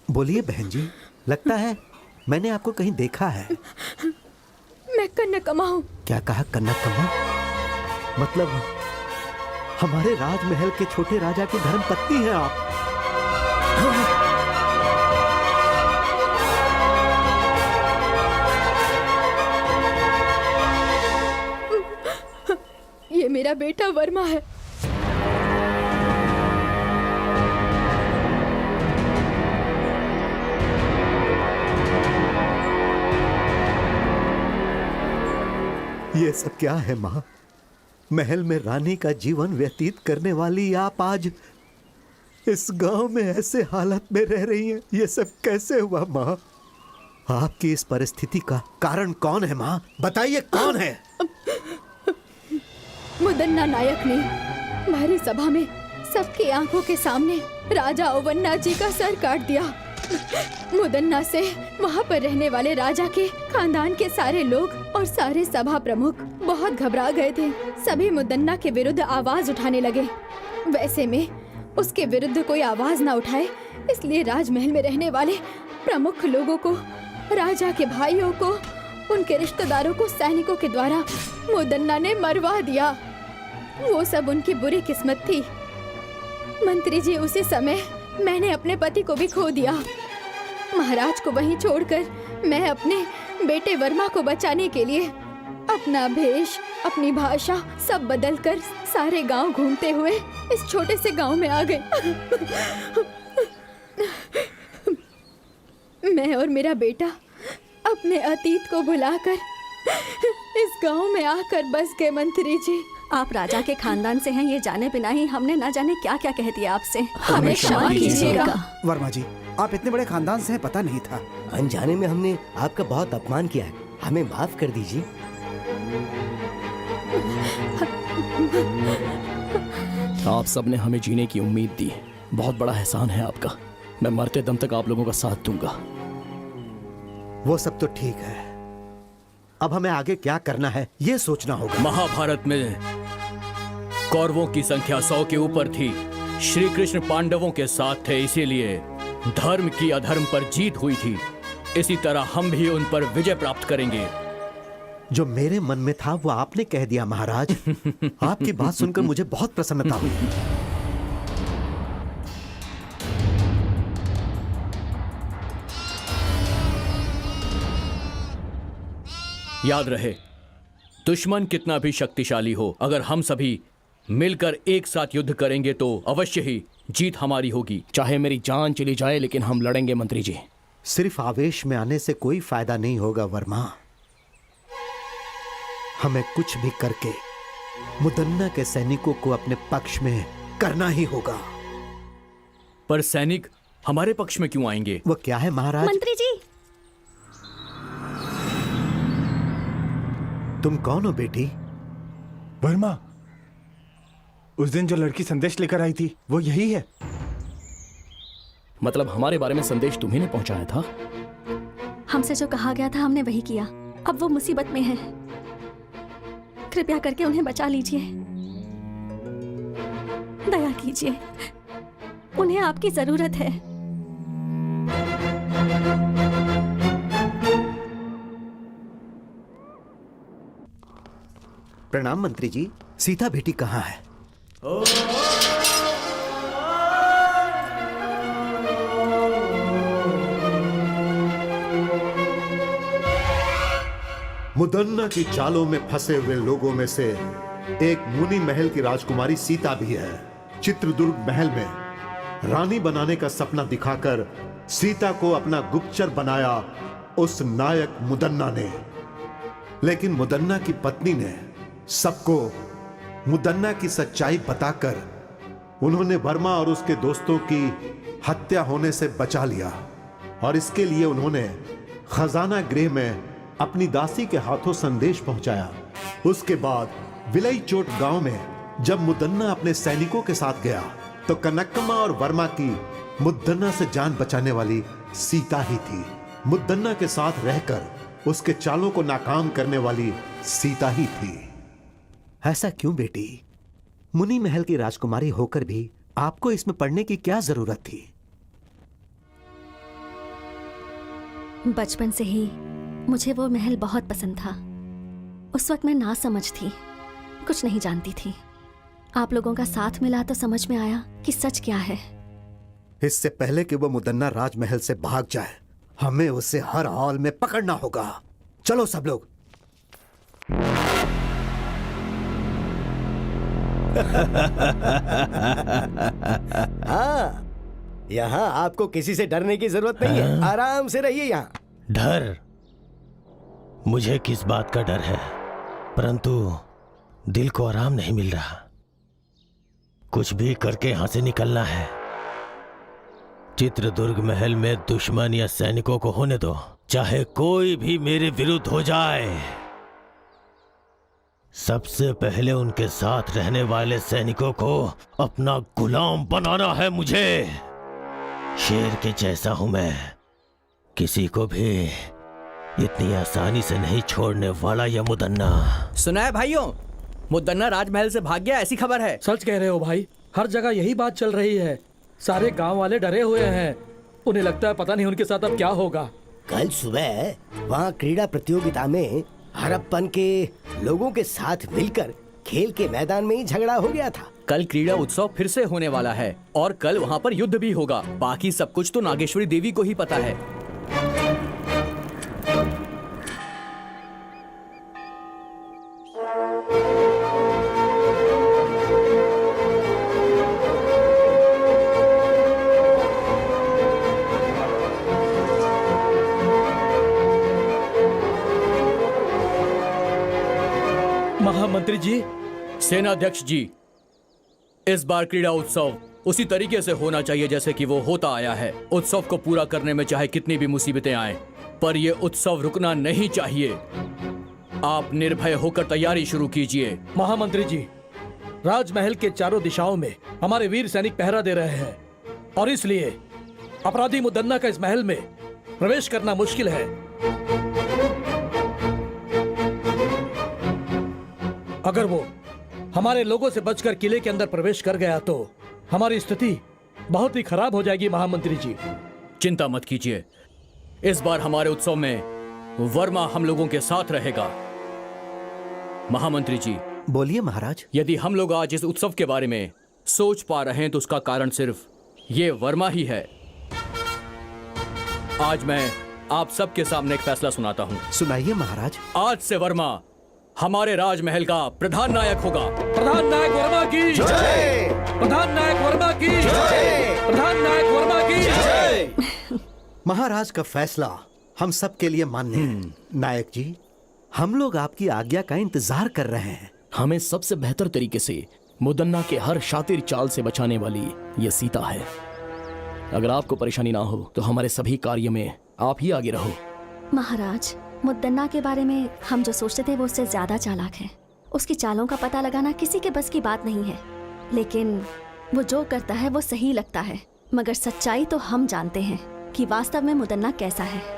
बोलिए बहन जी। लगता है मैंने आपको कहीं देखा है। मैं कन्नकम्मा हूँ। क्या कहा? कन्नकम्मा? मतलब हमारे राजमहल के छोटे राजा की धर्मपत्नी हैं आप। ये मेरा बेटा वर्मा है। ये सब क्या है माँ? महल में रानी का जीवन व्यतीत करने वाली आप आज इस गांव में ऐसे हालत में रह रही हैं। ये सब कैसे हुआ माँ? आपकी इस परिस्थिति का कारण कौन है माँ? बताइए कौन है? मुदन्ना नायक ने भारी सभा में सबकी आंखों के सामने राजा ओवन्ना जी का सर काट दिया। मुदन्ना से वहाँ पर रहने वाले राजा के खानदान के सारे लोग और सारे सभा प्रमुख बहुत घबरा गए थे। सभी मुदन्ना के विरुद्ध आवाज उठाने लगे। वैसे में उसके विरुद्ध कोई आवाज ना उठाए, इसलिए राजमहल में रहने वाले प्रमुख लोगों को, राजा के भाइयों को, उनके रिश्तेदारों को सैनिकों के द्वारा मुदन्ना ने मरवा दिया। वो सब उनकी बुरी किस्मत थी। मंत्री जी, उसी समय मैंने अपने पति को भी खो दिया। महाराज को वहीं छोड़कर मैं अपने बेटे वर्मा को बचाने के लिए अपना भेष, अपनी भाषा सब बदलकर सारे गांव घूमते हुए इस छोटे से गांव में आ गई। मैं और मेरा बेटा अपने अतीत को भुलाकर इस गांव में आकर बस गए। मंत्री जी, आप राजा के खानदान से हैं ये जाने बिना ही हमने न जाने क्या क्या कह दिया आपसे। हमें क्षमा कीजिएगा। वर्मा जी, आप इतने बड़े खानदान से हैं, पता नहीं था। अनजाने में हमने आपका बहुत अपमान किया है। हमें माफ कर दीजिए। आप सबने हमें जीने की उम्मीद दी, बहुत बड़ा एहसान है आपका। मैं मरते दम तक आप लोगों का साथ दूंगा। वो सब तो ठीक है, अब हमें आगे क्या करना है ये सोचना होगा। महाभारत में कौरवों की संख्या 100 के ऊपर थी। श्री कृष्ण पांडवों के साथ थे, इसीलिए धर्म की अधर्म पर जीत हुई थी। इसी तरह हम भी उन पर विजय प्राप्त करेंगे। जो मेरे मन में था वो आपने कह दिया महाराज। आपकी बात सुनकर मुझे बहुत प्रसन्नता हुई। याद रहे, दुश्मन कितना भी शक्तिशाली हो, अगर हम सभी मिलकर एक साथ युद्ध करेंगे तो अवश्य ही जीत हमारी होगी। चाहे मेरी जान चली जाए लेकिन हम लड़ेंगे मंत्री जी। सिर्फ आवेश में आने से कोई फायदा नहीं होगा वर्मा। हमें कुछ भी करके मुदन्ना के सैनिकों को अपने पक्ष में करना ही होगा। पर सैनिक हमारे पक्ष में क्यों आएंगे? वो क्या है महाराज? मंत्री जी, तुम कौन हो बेटी? वर्मा, उस दिन जो लड़की संदेश लेकर आई थी वो यही है। मतलब हमारे बारे में संदेश तुम्ही ने पहुंचाया था? हमसे जो कहा गया था हमने वही किया। अब वो मुसीबत में है, कृपया करके उन्हें बचा लीजिए। दया कीजिए, उन्हें आपकी जरूरत है। प्रणाम मंत्री जी। सीता बेटी कहाँ है? मुदन्ना की चालों में फंसे हुए लोगों में से एक मुनि महल की राजकुमारी सीता भी है। चित्रदुर्ग महल में रानी बनाने का सपना दिखाकर सीता को अपना गुप्तचर बनाया उस नायक मुदन्ना ने। लेकिन मुदन्ना की पत्नी ने सबको मुदन्ना की सच्चाई बताकर उन्होंने वर्मा और उसके दोस्तों की हत्या होने से बचा लिया। और इसके लिए उन्होंने खजाना गृह में अपनी दासी के हाथों संदेश पहुंचाया। उसके बाद विलई चोट गांव में जब मुदन्ना अपने सैनिकों के साथ गया तो कनकम्मा और वर्मा की मुदन्ना से जान बचाने वाली सीता ही थी। मुदन्ना के साथ रहकर उसके चालों को नाकाम करने वाली सीता ही थी। ऐसा क्यों बेटी? मुनि महल की राजकुमारी होकर भी आपको इसमें पढ़ने की क्या जरूरत थी? बचपन से ही मुझे वो महल बहुत पसंद था। उस वक्त मैं ना समझ थी, कुछ नहीं जानती थी। आप लोगों का साथ मिला तो समझ में आया कि सच क्या है। इससे पहले कि वो मुदन्ना राजमहल से भाग जाए, हमें उसे हर हाल में पकड़ना होगा। चलो सब लोग। हाँ, यहाँ आपको किसी से डरने की जरूरत नहीं है। आराम से रहिए यहाँ। डर? मुझे किस बात का डर है, परंतु दिल को आराम नहीं मिल रहा। कुछ भी करके यहां से निकलना है। चित्रदुर्ग महल में दुश्मन या सैनिकों को होने दो, चाहे कोई भी मेरे विरुद्ध हो जाए। सबसे पहले उनके साथ रहने वाले सैनिकों को अपना गुलाम बनाना है मुझे। शेर के जैसा हूं मैं, किसी को भी इतनी आसानी से नहीं छोड़ने वाला यह मुदन्ना। सुना है भाइयों, मुदन्ना राजमहल से भाग गया, ऐसी खबर है। सच कह रहे हो भाई, हर जगह यही बात चल रही है। सारे गांव वाले डरे हुए हैं। उन्हें लगता है पता नहीं उनके साथ अब क्या होगा। कल सुबह वहाँ क्रीड़ा प्रतियोगिता में हड़प्पन के लोगों के साथ मिलकर खेल के मैदान में ही झगड़ा हो गया था। कल क्रीड़ा उत्सव फिर से होने वाला है और कल वहाँ पर युद्ध भी होगा। बाकी सब कुछ तो नागेश्वरी देवी को ही पता है। महामंत्री जी, सेनाध्यक्ष जी, इस बार क्रीड़ा उत्सव उसी तरीके से होना चाहिए जैसे कि वो होता आया है। उत्सव को पूरा करने में चाहे कितनी भी मुसीबतें आए, पर यह उत्सव रुकना नहीं चाहिए। आप निर्भय होकर तैयारी शुरू कीजिए। महामंत्री जी, राजमहल के चारों दिशाओं में हमारे वीर सैनिक पहरा दे रहे हैं और इसलिए अपराधी मुदन्ना का इस महल में प्रवेश करना मुश्किल है। अगर वो हमारे लोगों से बचकर किले के अंदर प्रवेश कर गया तो हमारी स्थिति बहुत ही खराब हो जाएगी महामंत्री जी। चिंता मत कीजिए, इस बार हमारे उत्सव में वर्मा हम लोगों के साथ रहेगा। महामंत्री जी, बोलिए महाराज। यदि हम लोग आज इस उत्सव के बारे में सोच पा रहे हैं तो उसका कारण सिर्फ ये वर्मा ही है। आज मैं आप सबके सामने एक फैसला सुनाता हूँ। सुनाइए महाराज। आज से वर्मा हमारे राजमहल का प्रधान नायक होगा। प्रधान नायक वर्मा की जय। प्रधान नायक वर्मा की जय। प्रधान नायक वर्मा की जय। महाराज का फैसला हम सब के लिए मान्य है। नायक जी, हम लोग आपकी आज्ञा का इंतजार कर रहे हैं। हमें सबसे बेहतर तरीके से मुदन्ना के हर शातिर चाल से बचाने वाली ये सीता है। अगर आपको परेशानी ना हो तो हमारे सभी कार्य में आप ही आगे रहो। महाराज, मुद्दन्ना के बारे में हम जो सोचते थे वो उससे ज्यादा चालाक है। उसकी चालों का पता लगाना किसी के बस की बात नहीं है, लेकिन वो जो करता है वो सही लगता है। मगर सच्चाई तो हम जानते हैं कि वास्तव में मुदन्ना कैसा है।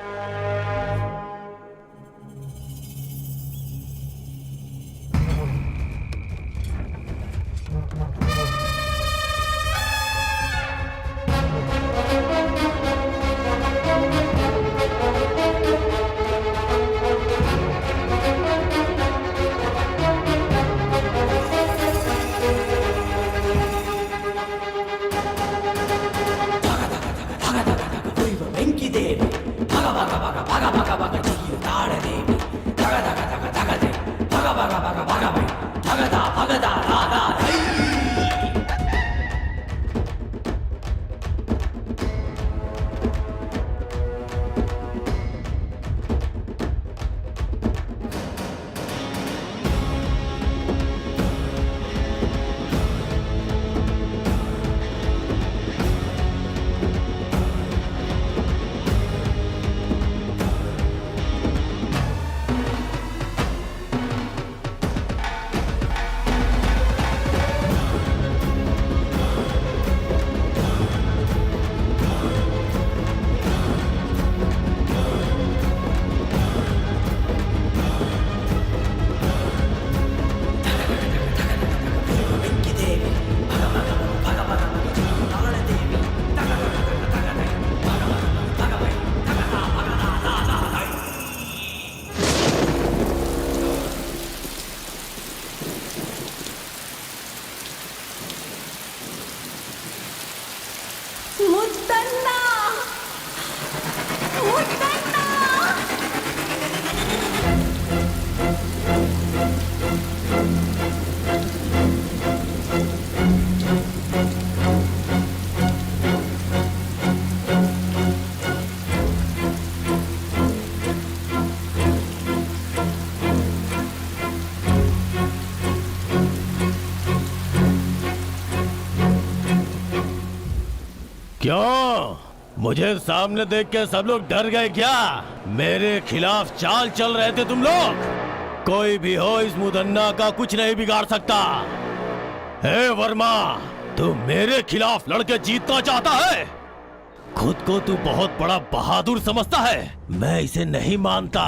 क्यों? मुझे सामने देख के सब लोग डर गए क्या? मेरे खिलाफ चाल चल रहे थे तुम लोग? कोई भी हो, इस मुदन्ना का कुछ नहीं बिगाड़ सकता। हे वर्मा, तू मेरे खिलाफ लड़के जीतना चाहता है? खुद को तू बहुत बड़ा बहादुर समझता है। मैं इसे नहीं मानता।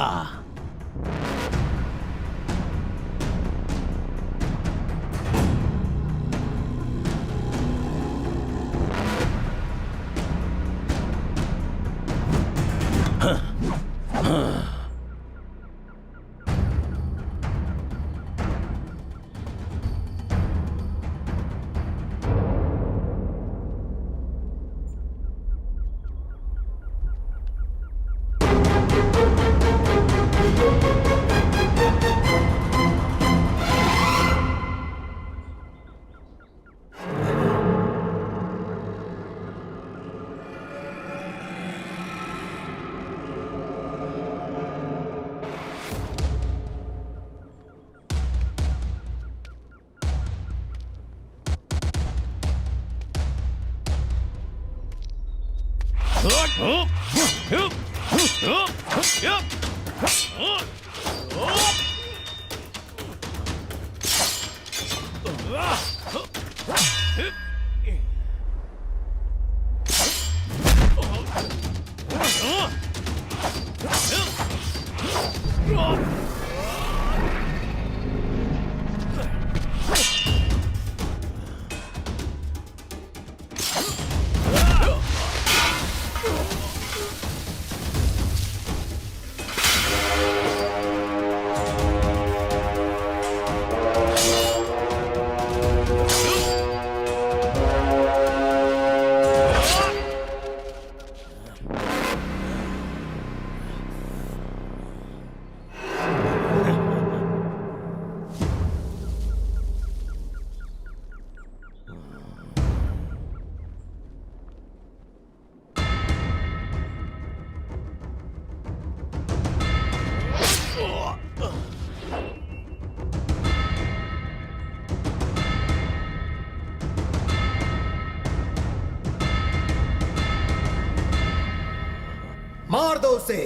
मार दो उसे।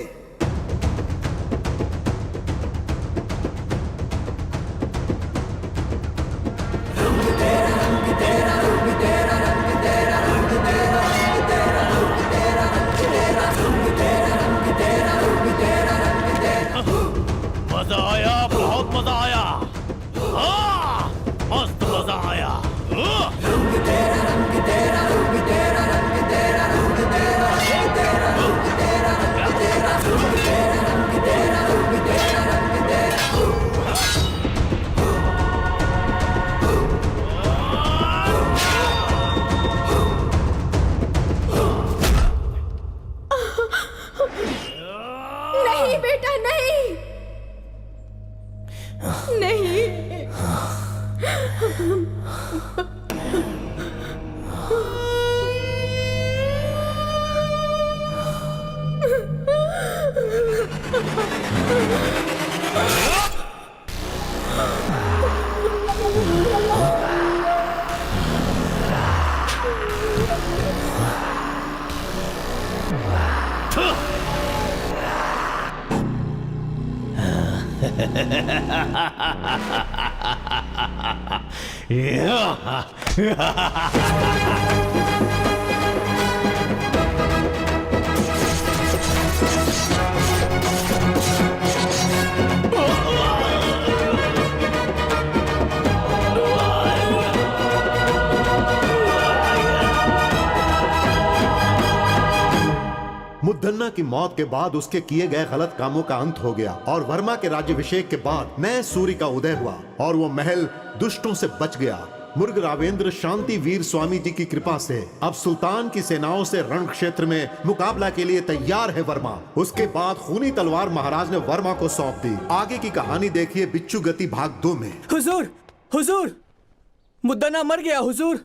मजा आया, बहुत मजा आया। हाँ, मस्त मजा आया। नहीं बेटा, नहीं नहीं। मुद्दन्ना की मौत के बाद उसके किए गए गलत कामों का अंत हो गया और वर्मा के राज्याभिषेक के बाद नए सूर्य का उदय हुआ और वो महल दुष्टों से बच गया। मुर्ग रावेंद्र शांति वीर स्वामी जी की कृपा से अब सुल्तान की सेनाओं से रण क्षेत्र में मुकाबला के लिए तैयार है वर्मा। उसके बाद खूनी तलवार महाराज ने वर्मा को सौंप दी। आगे की कहानी देखिए बिच्छू गति भाग 2 में। हुजूर, हुजूर, मुद्दन्ना मर गया हुजूर।